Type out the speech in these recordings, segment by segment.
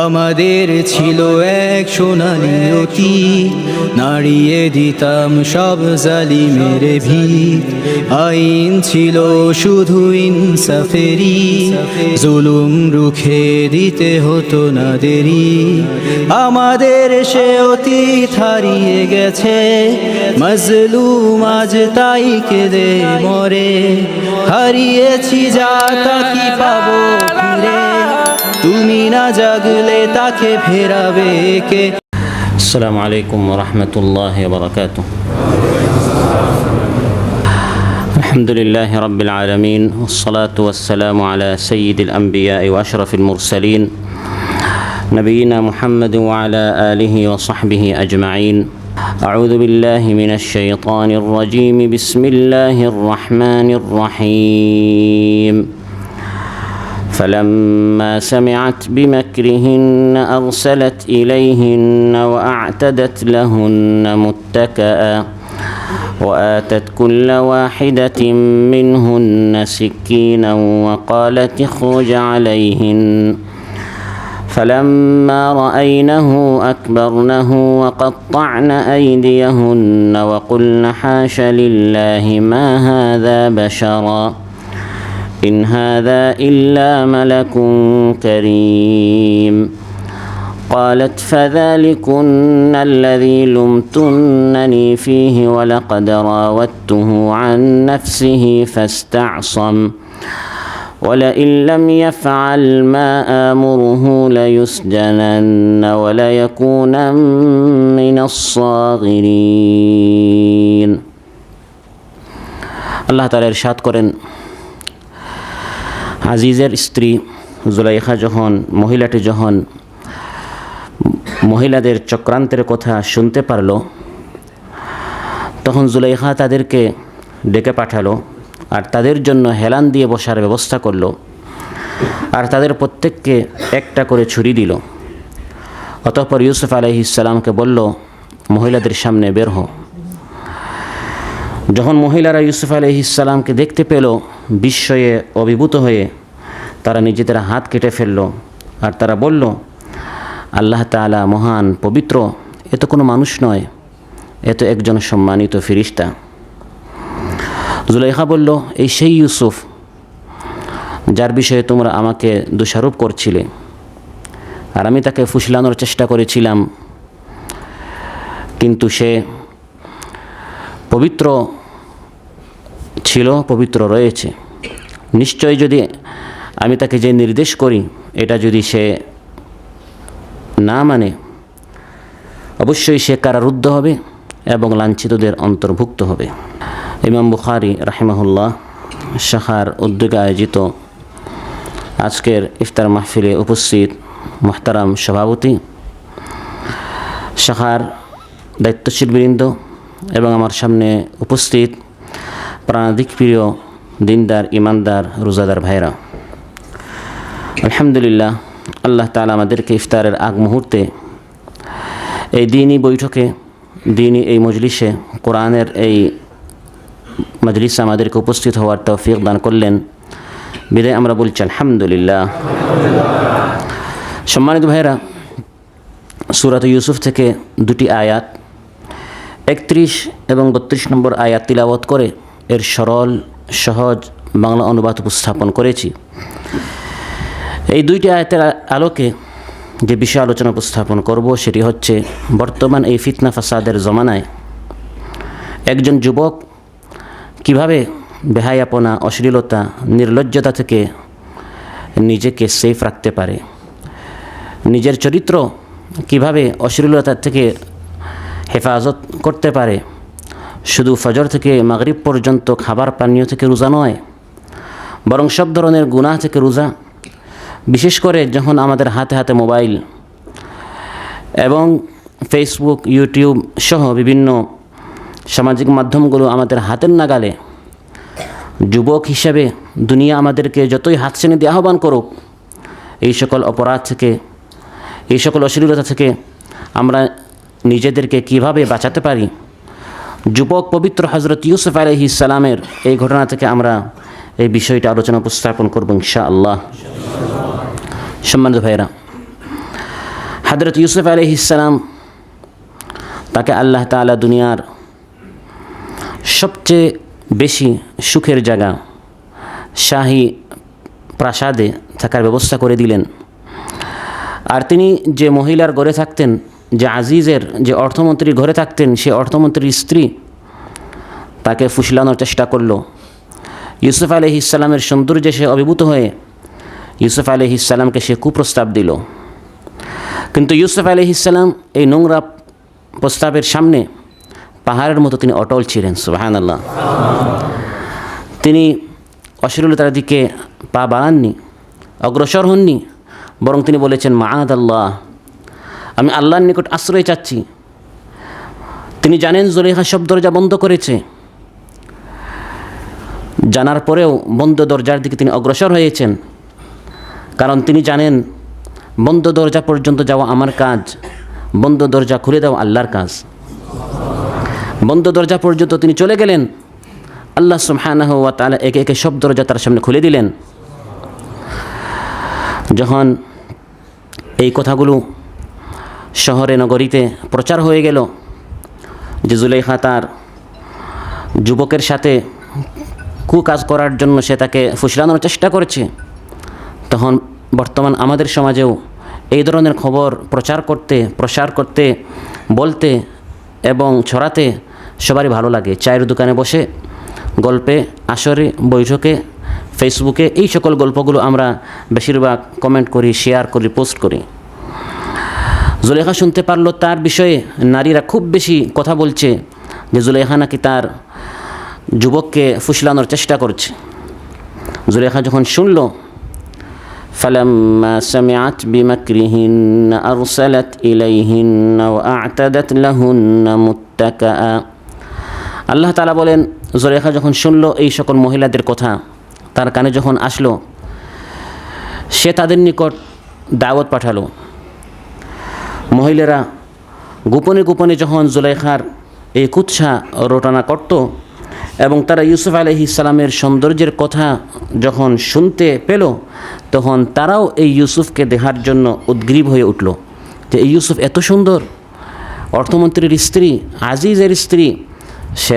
আমাদের ছিল এক সোনালী অতীত, নাড়িয়ে দিতাম সব জালিমের ভিত। আইন ছিল শুধু ইনসাফেরই, জুলুম রুখে দিতে হতো না দেরি। আমাদের সে অতীত হারিয়ে গেছে, মজলুম আজ তাই কেঁদে মরে। হারিয়েছি যা তা কি পাবো ফিরে, তুমি না জাগলে তাকে ফেরাবে কে। السلام عليكم ورحمة الله وبركاته. الحمد لله رب العالمين، والصلاة والسلام على سيد الأنبياء وأشرف المرسلين نبينا محمد وعلى آله وصحبه أجمعين. أعوذ بالله من الشيطان الرجيم. بسم الله الرحمن الرحيم. فلما سمعت بمكرهن أرسلت إليهن وأعتدت لهن متكئا وآتت كل واحدة منهن سكينا وقالت اخرج عليهن. فلما رأينه أكبرنه وقطعن أيديهن وقلن حاش لله ما هذا بشرا إن هذا إلا ملك كريم. قالت فذلكن الذي لمتنني فيه ولقد راودته عن نفسه فاستعصم ولئن لم يفعل ما آمره ليسجنن وليكونن من الصاغرين. الله تعالى إرشاد করেন, আজিজের স্ত্রী জুলাইখা মহিলাটি যখন মহিলাদের চক্রান্তের কথা শুনতে পারল, তখন জুলাইখা তাদেরকে ডেকে পাঠালো আর তাদের জন্য হেলান দিয়ে বসার ব্যবস্থা করলো, আর তাদের প্রত্যেককে একটা করে ছুরি দিল। অতঃপর ইউসুফ আলাইহিস সালামকে বলল, মহিলাদের সামনে বের হও। যখন মহিলারা ইউসুফ আলাইহিস সালামকে দেখতে পেল, বিস্ময়ে অভিভূত হয়ে তারা নিজেদের হাত কেটে ফেলল, আর তারা বলল, আল্লাহ তাআলা মহান পবিত্র, এ তো কোনো মানুষ নয়, এ তো একজন সম্মানিত ফেরেশতা। জুলাইখা বলল, এই সেই ইউসুফ যার বিষয়ে তোমরা আমাকে দোষারোপ করছিলে, আর আমি তাকে ফুসলানোর চেষ্টা করেছিলাম, কিন্তু সে পবিত্র ছিল, পবিত্র রয়েছে। নিশ্চয় যদি আমি তাকে যে নির্দেশ করি এটা যদি সে না মানে, অবশ্যই সে কারারুদ্ধ হবে এবং লাঞ্ছিতদের অন্তর্ভুক্ত হবে। ইমাম বুখারী রাহিমাহুল্লাহ শাখার উদ্যোগে আয়োজিত আজকের ইফতার মাহফিলে উপস্থিত মুহতারাম সভাপতি, শাখার দায়িত্বশীলবৃন্দ এবং আমার সামনে উপস্থিত প্রাণাধিক প্রিয় দিনদার, ইমানদার, রোজাদার ভাইরা, আলহামদুলিল্লাহ, আল্লাহ তাআলা আমাদেরকে ইফতারের আগ মুহূর্তে এই দিনই বৈঠকে, দিনই এই মজলিসে, কোরআনের এই মজলিসে আমাদেরকে উপস্থিত হওয়ার তৌফিক দান করলেন। বিদায় আমরা বলছি আলহামদুলিল্লাহ। সম্মানিত ভাইরা, সূরাত ইউসুফ থেকে দুটি আয়াত 31 এবং 32 নম্বর আয়াত তিলাওয়াত করে এর সরল সহজ বাংলা অনুবাদ উপস্থাপন করেছি। এই দুইটি আয়াতের আলোকে যে বিষয় আলোচনা উপস্থাপন করব সেটি হচ্ছে, বর্তমান এই ফিতনা ফাসাদের জমানায় একজন যুবক কিভাবে বেহায়াপনা, অশ্লীলতা, নির্লজ্জতা থেকে নিজেকে সেফ রাখতে পারে, নিজের চরিত্র কিভাবে অশ্লীলতা থেকে হেফাজত করতে পারে। শুধু ফজর থেকে মাগরিব পর্যন্ত খাবার পানীয় থেকে রোজা নয়, বরং সব ধরনের গুনাহ থেকে রোজা। বিশেষ করে যখন আমাদের হাতে হাতে মোবাইল এবং ফেসবুক, ইউটিউব সহ বিভিন্ন সামাজিক মাধ্যমগুলো আমাদের হাতের নাগালে, যুবক হিসেবে দুনিয়া আমাদেরকে যতই হাতছানি দিয়ে আহ্বান করুক, এই সকল অপরাধ থেকে, এই সকল অশ্লীলতা থেকে আমরা নিজেদেরকে কিভাবে বাঁচাতে পারি, যুবক পবিত্র হযরত ইউসুফ আলাইহিস সালামের এই ঘটনা থেকে আমরা এই বিষয়টা আলোচনা উপস্থাপন করব ইনশাআল্লাহ। সম্মানিত ভাইরা, হযরত ইউসুফ আলাইহিস সালাম তাকে আল্লাহ তাআলা দুনিয়ার সবচেয়ে বেশি সুখের জায়গা শাহী প্রাসাদে থাকার ব্যবস্থা করে দিলেন। আর তিনি যে মহিলার ঘরে থাকতেন, যে আজিজের যে অর্থমন্ত্রীর ঘরে থাকতেন, সে অর্থমন্ত্রীর স্ত্রী তাকে ফুসলানোর চেষ্টা করল। ইউসুফ আলাইহিস সালামের সৌন্দর্যে সে অভিভূত হয়ে ইউসুফ আলাইহিস সালামকে সে কুপ্রস্তাব দিল। কিন্তু ইউসুফ আলাইহিস সালাম এই নোংরা প্রস্তাবের সামনে পাহাড়ের মতো তিনি অটল ছিলেন। সুবহানাল্লাহ। তিনি অশ্লীলতার দিকে পা বাড়াননি, অগ্রসর হননি, বরং তিনি বলেছেন মাআদাল্লাহ, আমি আল্লাহর নিকট আশ্রয় চাচ্ছি। তিনি জানেন জুলাইখা সব দরজা বন্ধ করেছে, জানার পরেও বন্ধ দরজার দিকে তিনি অগ্রসর হয়েছেন, কারণ তিনি জানেন বন্ধ দরজা পর্যন্ত যাওয়া আমার কাজ, বন্ধ দরজা খুলে দেওয়া আল্লাহর কাজ। বন্ধ দরজা পর্যন্ত তিনি চলে গেলেন, আল্লাহ সুবহানাহু ওয়া তাআলা একে একে সব দরজা তার সামনে খুলে দিলেন। যখন এই কথাগুলো শহরে নগরীতে প্রচার হয়ে গেল যে জুলাইখা তার যুবকের সাথে কুকাজ করার জন্য সে তাকে ফুসলানোর চেষ্টা করেছে, তখন বর্তমান আমাদের সমাজেও এই ধরনের খবর প্রসার করতে বলতে এবং ছড়াতে সবারই ভালো লাগে। চায়ের দোকানে বসে, গল্পে, আসরে, বৈঠকে, ফেসবুকে এই সকল গল্পগুলো আমরা বেশিরভাগ কমেন্ট করি, শেয়ার করি, পোস্ট করি। জুলাইখা শুনতে পারলো তার বিষয়ে নারীরা খুব বেশি কথা বলছে যে জুলাইখা নাকি তার যুবককে ফুসলানোর চেষ্টা করছে। জুলাইখা যখন শুনল, ফালাম্মা সামিআত বিমাকরিহিন্না আরসালাত ইলাইহিন্না ওয়া আ'তাদাত লাহুন্না মুত্তাকাআ। আল্লাহ তাআলা বলেন, জুলাইখা যখন শুনল এই সকল মহিলাদের কথা, তার কানে যখন আসলো, সে তাদের নিকট দাওয়াত পাঠালো। মহিলারা গোপনে গোপনে যখন জুলাইখার এই কুৎসা রটনা করত এবং তারা ইউসুফ আলাইহিস সালামের সৌন্দর্যের কথা যখন শুনতে পেল, তখন তারাও এই ইউসুফকে দেখার জন্য উদ্গ্রীব হয়ে উঠল যে এই ইউসুফ এত সুন্দর, অর্থমন্ত্রীর স্ত্রী, আজিজের স্ত্রী, সে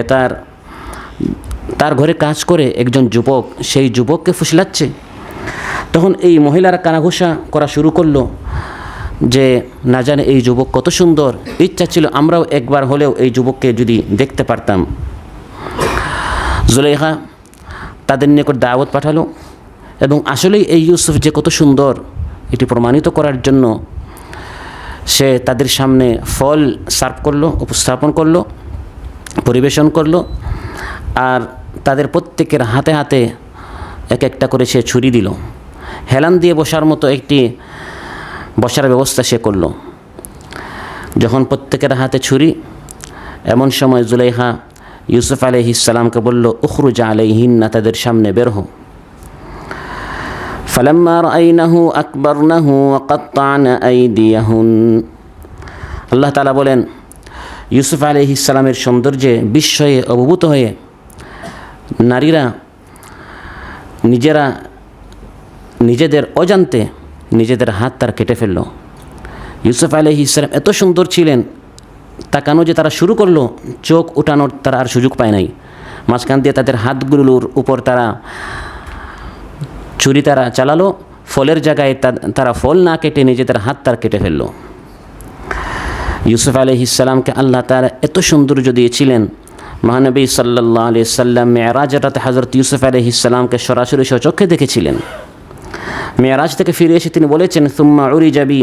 তার ঘরে কাজ করে একজন যুবক, সেই যুবককে ফুসলাচ্ছে। তখন এই মহিলারা কানাঘুষা করা শুরু করলো যে না জানে এই যুবক কত সুন্দর, ইচ্ছা ছিল আমরাও একবার হলেও এই যুবককে যদি দেখতে পারতাম। জুলাইখা তাদের নিকট দাওয়াত পাঠালো এবং আসলেই এই ইউসুফ যে কত সুন্দর এটি প্রমাণিত করার জন্য সে তাদের সামনে ফল সার্ভ করলো, উপস্থাপন করলো, পরিবেশন করলো। আর তাদের প্রত্যেকের হাতে হাতে এক একটা করে সে ছুরি দিল। হেলান দিয়ে বসার মতো একটি বসার ব্যবস্থা সে করলো। যখন প্রত্যেকের হাতে ছুরি, এমন সময় জুলাইখা ইউসুফ আলাইহিস সালামকে বলল, উখরুজ আলাইহিন্না, তাদের সামনে বের হও। ফালাম্মা রাআইনাহু আকবারনাহু ওয়া কাত্তা'না আইদিয়াহুন। আল্লাহ তাআলা বলেন, ইউসুফ আলাইহিস সালামের সৌন্দর্যে বিস্ময়ে অভিভূত হয়ে নারীরা নিজেদের অজান্তে নিজেদের হাত তার কেটে ফেলল। ইউসুফ আলাইহিস সালাম এত সুন্দর ছিলেন, তাকানো যে তারা শুরু করলো, চোখ উঠানোর তারা আর সুযোগ পায় নাই। মাঝখান দিয়ে তাদের হাতগুলোর উপর ছুরি তারা চালালো, ফলের জায়গায় তারা ফল না কেটে নিজেদের হাত তার কেটে ফেলল। ইউসুফ আলাইহিস সালামকে আল্লাহ তাআলা এত সৌন্দর্য দিয়েছিলেন, মহানবী সাল্লাল্লাহু আলাইহি সাল্লাম মেরাজের রাতে হযরত ইউসুফ আলাইহিস সালামকে সরাসরি স্বচক্ষে দেখেছিলেন। মেরাজ থেকে ফিরে এসে তিনি বলেছেন, সুম্মা উরিজা বি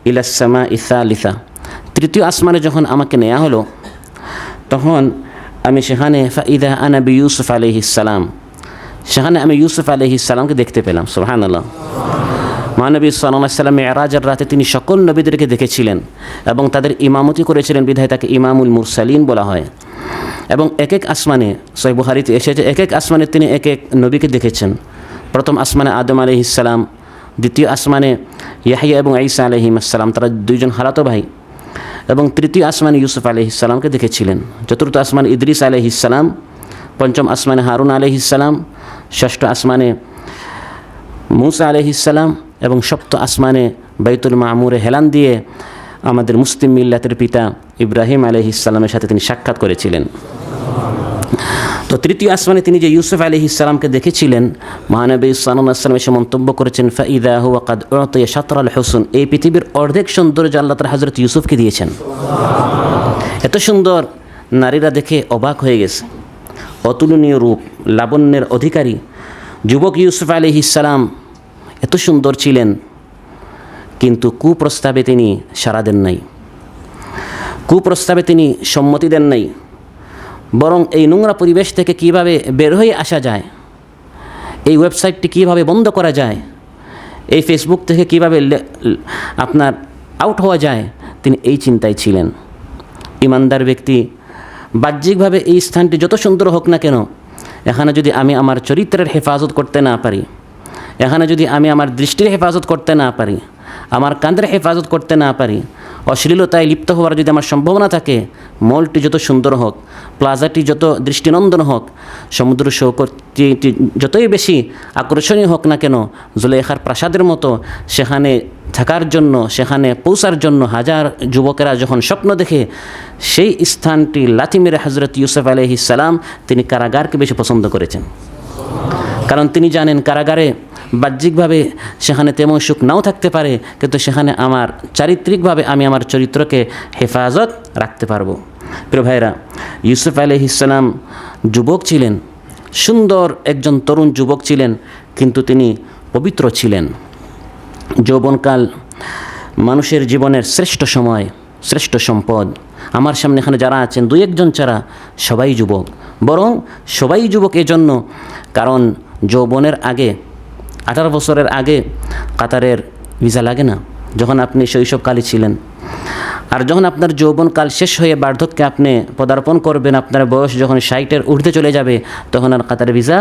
ইলাস সামাই সালিসা। তৃতীয় আসমানে যখন আমাকে নেওয়া হলো, তখন আমি সেখানে ফাইদা আনা বি ইউসুফ আলাইহিস সালাম, সেখানে আমি ইউসুফ আলাইহিস সালামকে দেখতে পেলাম। সুবহানাল্লাহ। মহানবী সাল্লাল্লাহু আলাইহি সাল্লাম মেরাজের রাতে তিনি সকল নবীদেরকে দেখেছিলেন এবং তাদের ইমামতি করেছিলেন, বিধায় তাকে ইমামুল মুরসালিন বলা হয়। এবং এক এক আসমানে, সহিহ বুখারীতে এসেছে, এক এক আসমানে তিনি এক এক নবীকে দেখেছেন। প্রথম আসমানে আদম আলাইহিস সালাম, দ্বিতীয় আসমানে ইয়াহইয়া এবং ঈসা আলাইহিস সালাম, তারা দুইজন খালাতো ভাই। এবং তৃতীয় আসমানে ইউসুফ আলাইহিস সালামকে দেখেছিলেন। চতুর্থ আসমানে ইদ্রিস আলাইহিস সালাম, পঞ্চম আসমানে হারুন আলাইহিস সালাম, ষষ্ঠ আসমানে মূসা আলাইহিস সালাম এবং সপ্তম আসমানে বাইতুল মামুরে হেলান দিয়ে আমাদের মুসলিম মিল্লাতের পিতা ইব্রাহিম আলাইহিস সালামের সাথে তিনি সাক্ষাৎ করেছিলেন। তো তৃতীয় আসমানে তিনি যে ইউসুফ আলাইহিস সালামকে দেখেছিলেন, মহানবী সাল্লাল্লাহু আলাইহি ওয়াসাল্লাম এসে মন্তব্য করেছেন, ফাইদা হুয়া কাদ উতিয়া শাতরাল হুসন, এই পৃথিবীর অর্ধেক সৌন্দর্য আল্লাহ তাআলা হযরত ইউসুফকে দিয়েছেন। এত সুন্দর, নারীরা দেখে অবাক হয়ে গেছে। অতুলনীয় রূপ, লাবণ্যের অধিকারী যুবক ইউসুফ আলাইহিস সালাম এত সুন্দর ছিলেন, কিন্তু কুপ্রস্তাবে তিনি সাড়া দেন নাই, কুপ্রস্তাবে তিনি সম্মতি দেন নাই। বরং এই নোংরা পরিবেশ থেকে কিভাবে বের হয়ে আসা যায়, এই ওয়েবসাইটটি কিভাবে বন্ধ করা যায়, এই ফেসবুক থেকে কিভাবে আপনার আউট হওয়া যায়, তিনি এই চিন্তায় ছিলেন। ইমানদার ব্যক্তি বাহ্যিকভাবে এই স্থানটি যত সুন্দর হোক না কেন, এখানে যদি আমি আমার চরিত্রের হেফাজত করতে না পারি, এখানে যদি আমি আমার দৃষ্টির হেফাজত করতে না পারি, আমার কাঁধের হেফাজত করতে না পারি, অশ্লীলতায় লিপ্ত হওয়ার যদি আমার সম্ভাবনা থাকে, মলটি যত সুন্দর হোক, প্লাজাটি যত দৃষ্টিনন্দন হোক, সমুদ্র সৈকতটি যতই বেশি আকর্ষণীয় হোক না কেন, জুলেখার প্রাসাদের মতো সেখানে থাকার জন্য, সেখানে পৌঁছার জন্য হাজার যুবকেরা যখন স্বপ্ন দেখে, সেই স্থানটি লাথি মেরে হযরত ইউসুফ আলাইহিস সালাম তিনি কারাগারকে বেশি পছন্দ করেছেন। কারণ তিনি জানেন কারাগারে বাহ্যিকভাবে সেখানে তেমন সুখ নাও থাকতে পারে, কিন্তু সেখানে আমার চারিত্রিকভাবে আমি আমার চরিত্রকে হেফাজত রাখতে পারবো। প্রিয় ভাইরা, ইউসুফ আলাইহিস সালাম যুবক ছিলেন, সুন্দর একজন তরুণ যুবক ছিলেন, কিন্তু তিনি পবিত্র ছিলেন। যৌবনকাল মানুষের জীবনের শ্রেষ্ঠ সময়, শ্রেষ্ঠ সম্পদ। আমার সামনে এখানে যারা আছেন, দুই একজন ছাড়া সবাই যুবক, বরং সবাই যুবক এজন্য কারণ যৌবনের আগে 18 বছরের আগে কাতারের ভিসা লাগে না, যখন আপনি শৈশবকালে ছিলেন। আর যখন আপনার যৌবনকাল শেষ হয়ে বার্ধক্যে আপনি পদার্পণ করবেন, আপনার বয়স যখন 60-এর ঊর্ধ্বে চলে যাবে, তখন আর কাতারের ভিসা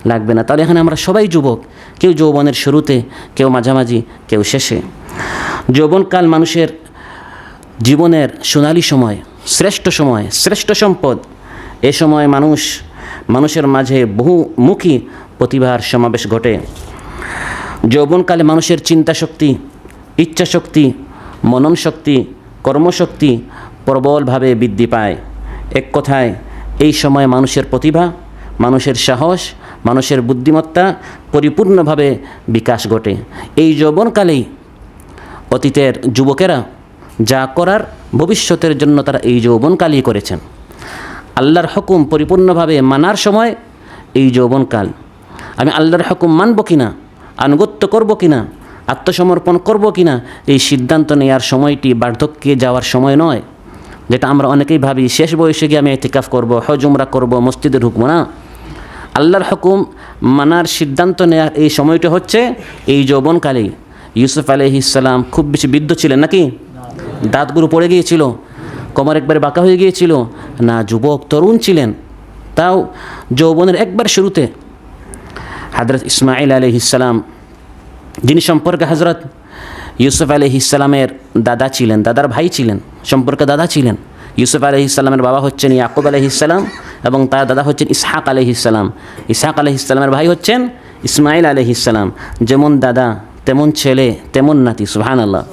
লাগবে না। তাহলে এখানে আমরা সবাই যুবক, কেউ যৌবনের শুরুতে, কেউ মাঝামাঝি, কেউ শেষে। যৌবনকাল মানুষের জীবনের সোনালী সময়, শ্রেষ্ঠ সময়, শ্রেষ্ঠ সম্পদ। এ সময় মানুষের মাঝে বহুমুখী প্রতিভার সমাবেশ ঘটে। যৌবনকালে মানুষের চিন্তা শক্তি, ইচ্ছা শক্তি, মনন শক্তি, কর্মশক্তি প্রবলভাবে বৃদ্ধি পায়। এক কথায় এই সময় মানুষের প্রতিভা, মানুষের সাহস, মানুষের বুদ্ধিমত্তা পরিপূর্ণভাবে বিকাশ ঘটে। এই যৌবনকালেই অতীতের যুবকেরা যা করার ভবিষ্যতের জন্য তারা এই যৌবনকালই করেছেন। আল্লাহর হুকুম পরিপূর্ণভাবে মানার সময় এই যৌবনকাল। আমি আল্লাহর হুকুম মানব কিনা, আনুগত্য করব কিনা, আত্মসমর্পণ করব কিনা, এই সিদ্ধান্ত নেওয়ার সময়টি বার্ধক্যে যাওয়ার সময় নয়, যেটা আমরা অনেকেই ভাবি শেষ বয়সে গিয়ে আমি ইতিকাফ করব, হজ উমরা করব, মসজিদে ঢুকবো না। আল্লাহর হুকুম মানার সিদ্ধান্ত নেওয়ার এই সময়টা হচ্ছে এই যৌবনকালেই। ইউসুফ আলাইহিস সালাম খুব বেশি বৃদ্ধ ছিলেন নাকি? দাঁতগুলো পড়ে গিয়েছিল, কোমর একবারে বাঁকা হয়ে গিয়েছিল না, যুবক তরুণ ছিলেন। তাও যৌবনের একবার শুরুতে হযরত ইসমাঈল আলাইহিস সালাম, যিনি সম্পর্কে হযরত ইউসুফ আলাইহিস সালামের দাদা ছিলেন, দাদার ভাই ছিলেন, সম্পর্কে দাদা ছিলেন। ইউসুফ আলাইহিস সালামের বাবা হচ্ছেন ইয়াকুব আলাইহিস সালাম এবং তার দাদা হচ্ছেন ইসহাক আলাইহিস সালাম। ইসহাক আলাইহিস সালামের ভাই হচ্ছেন ইসমাঈল আলাইহিস সালাম। যেমন দাদা তেমন ছেলে তেমন নাতি, সুবহানাল্লাহ।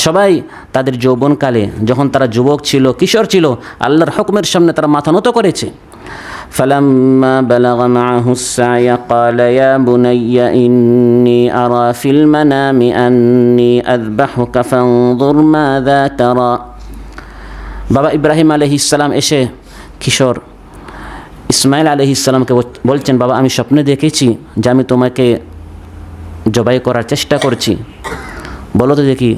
সবাই তাদের যৌবনকালে যখন তারা যুবক ছিল, কিশোর ছিল, আল্লাহর হুকুমের সামনে তারা মাথা নত করেছে। فلما بلغ معه السعي قال يا بني إني أرى في المنام أني أذبحك فانظر ماذا ترى। বাবা ইব্রাহিম আলাইহিস সালাম এসে কিশোর ইসমাঈল আলাইহিস সালামকে বলছেন, বাবা আমি স্বপ্নে দেখেছি যে আমি তোমাকে জবাই করার চেষ্টা করছি, বলো তো দেখি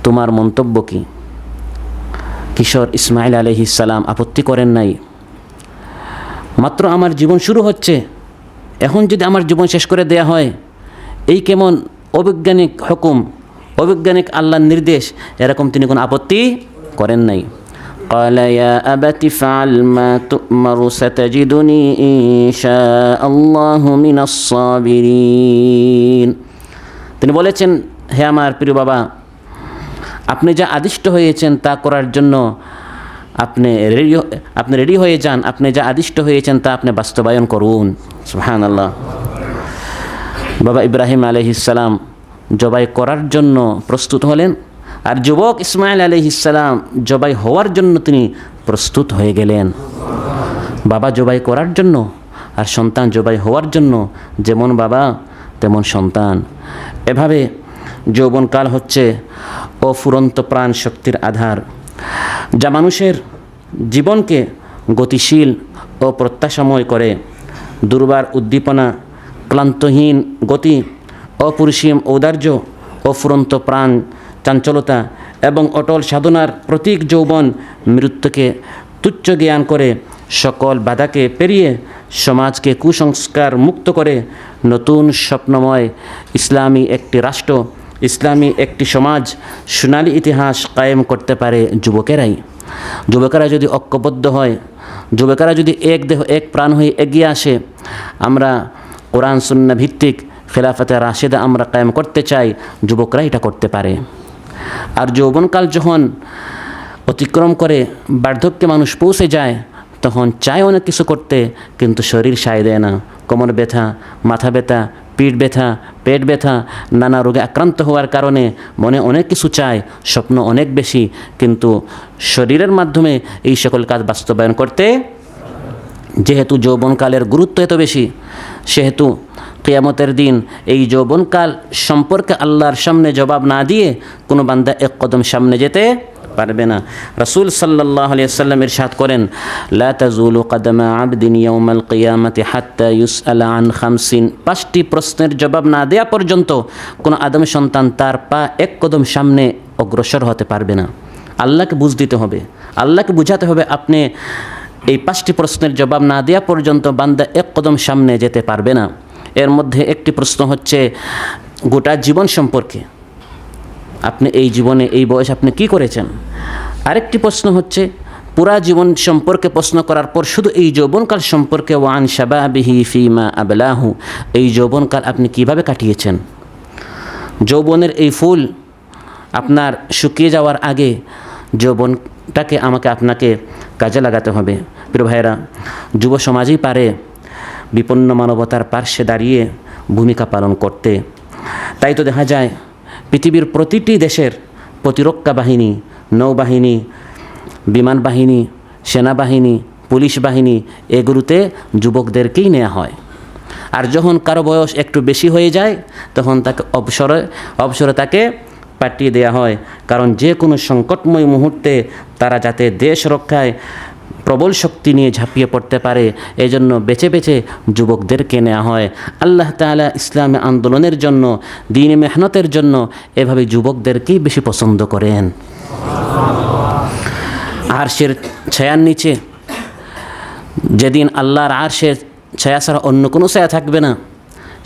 তোমার মন্তব্য কি। কিশোর ইসমাঈল আলাইহিস সালাম আপত্তি করেন নাই। মাত্র আমার জীবন শুরু হচ্ছে, এখন যদি আমার জীবন শেষ করে দেয়া হয়, এই কেমন অবৈজ্ঞানিক হুকুম, অবৈজ্ঞানিক আল্লাহর নির্দেশ, এরকম তিনি কোনো আপত্তি করেন নাই। قال يا أبت افعل ما تؤمر ستجدني إن شاء الله من الصابرين। তিনি বলেছেন, হে আমার প্রিয় বাবা, আপনি যা আদিষ্ট হয়েছেন তা করার জন্য আপনি রেডি হয়ে যান, আপনি যা আদিষ্ট হয়েছেন তা আপনি বাস্তবায়ন করুন। সুবহানাল্লাহ। বাবা ইব্রাহিম আলাইহিস সালাম জবাই করার জন্য প্রস্তুত হলেন। আর যুবক ইসমাইল আলাইহিস সালাম জবাই হওয়ার জন্য তিনি প্রস্তুত হয়ে গেলেন। বাবা জবাই করার জন্য আর সন্তান জবাই হওয়ার জন্য, যেমন বাবা তেমন সন্তান। এভাবে যৌবনকাল হচ্ছে অফুরন্ত প্রাণ শক্তির আধার, যা মানুষের জীবনকে গতিশীল ও প্রত্যাশাময় করে। দুর্বার উদ্দীপনা, ক্লান্তহীন গতি, অপরিসীম ঔদার্য, অফুরন্ত প্রাণ চাঞ্চলতা এবং অটল সাধনার প্রতীক যৌবন মৃত্যুকে তুচ্ছ জ্ঞান করে সকল বাধাকে পেরিয়ে সমাজকে কুসংস্কার মুক্ত করে নতুন স্বপ্নময় ইসলামী একটি রাষ্ট্র, ইসলামী একটি সমাজ, সোনালী ইতিহাস কায়েম করতে পারে যুবকেরাই। যুবকেরা যদি ঐক্যবদ্ধ হয়, যুবকেরা যদি এক দেহ এক প্রাণ হয়ে এগিয়ে আসে, আমরা কোরআন সুন্নাহ ভিত্তিক খেলাফতে রাশেদা আমরা কায়েম করতে চাই, যুবকরা এটা করতে পারে। আর যৌবনকাল যখন অতিক্রম করে বার্ধক্যে মানুষ পৌঁছে যায়, তখন চায় অনেক কিছু করতে, কিন্তু শরীর সায় দেয় না। কোমর ব্যথা, মাথা ব্যথা, পিঠ ব্যথা, পেট ব্যথা, নানা রোগে আক্রান্ত হওয়ার কারণে মনে অনেক কিছু চায়, স্বপ্ন অনেক বেশি, কিন্তু শরীরের মাধ্যমে এই সকল কাজ বাস্তবায়ন করতে, যেহেতু যৌবনকালের গুরুত্ব এত বেশি, সেহেতু কিয়ামতের দিন এই যৌবনকাল সম্পর্কে আল্লাহর সামনে জবাব না দিয়ে কোনো বান্দা এক কদম সামনে যেতে পারবে না। রাসূল সাল্লাল্লাহু আলাইহি ওয়াসাল্লাম ইরশাদ করেন, লা তাজুলু কদমা আবদিন ইয়াউমাল কিয়ামাতি হাত্তা ইউসআলা আন খামসিন। 5টি প্রশ্নের জবাব না দেয়া পর্যন্ত কোনো আদম সন্তান তার পা এক কদম সামনে অগ্রসর হতে পারবে না। আল্লাহকে বুঝ দিতে হবে, আল্লাহকে বুঝাতে হবে, আপনি এই 5টি প্রশ্নের জবাব না দেওয়া পর্যন্ত বান্দা এক কদম সামনে যেতে পারবে না। এর মধ্যে একটি প্রশ্ন হচ্ছে গোটা জীবন সম্পর্কে, আপনি এই জীবনে এই বয়স আপনি কি করেছেন। আরেকটি প্রশ্ন হচ্ছে পুরা জীবন সম্পর্কে প্রশ্ন করার পর শুধু এই যৌবনকাল সম্পর্কে, ওয়ান শাবাবিহি ফিমা আবলাহু, এই যৌবনকাল আপনি কিভাবে কাটিয়েছেন। যৌবনের এই ফুল আপনার শুকিয়ে যাওয়ার আগে যৌবনটাকে আপনাকে কাজে লাগাতে হবে। প্রিয় ভাইয়েরা, যুব সমাজই পারে বিপন্ন মানবতার পার্শ্বে দাঁড়িয়ে ভূমিকা পালন করতে। তাই তো দেখা যায় পৃথিবীর প্রতিটি দেশের প্রতিরক্ষা বাহিনী, নৌবাহিনী, বিমান বাহিনী, সেনাবাহিনী, পুলিশ বাহিনী, এগুলোতে যুবকদেরকেই নেওয়া হয়। আর যখন কারো বয়স একটু বেশি হয়ে যায়, তখন তাকে অবসরে তাকে পাঠিয়ে দেওয়া হয়। কারণ যে কোনো সংকটময় মুহূর্তে তারা যাতে দেশ রক্ষায় প্রবল শক্তি নিয়ে ঝাঁপিয়ে পড়তে পারে, এজন্য বেছে বেছে যুবকদেরকে নেওয়া হয়। আল্লাহ তাআলা ইসলামী আন্দোলনের জন্য, দ্বীনে মেহনতের জন্য এভাবে যুবকদেরকেই বেশি পছন্দ করেন। আরশের ছায়ার নিচে যেদিন আল্লাহর আরশের ছায়া ছাড়া অন্য কোনো ছায়া থাকবে না,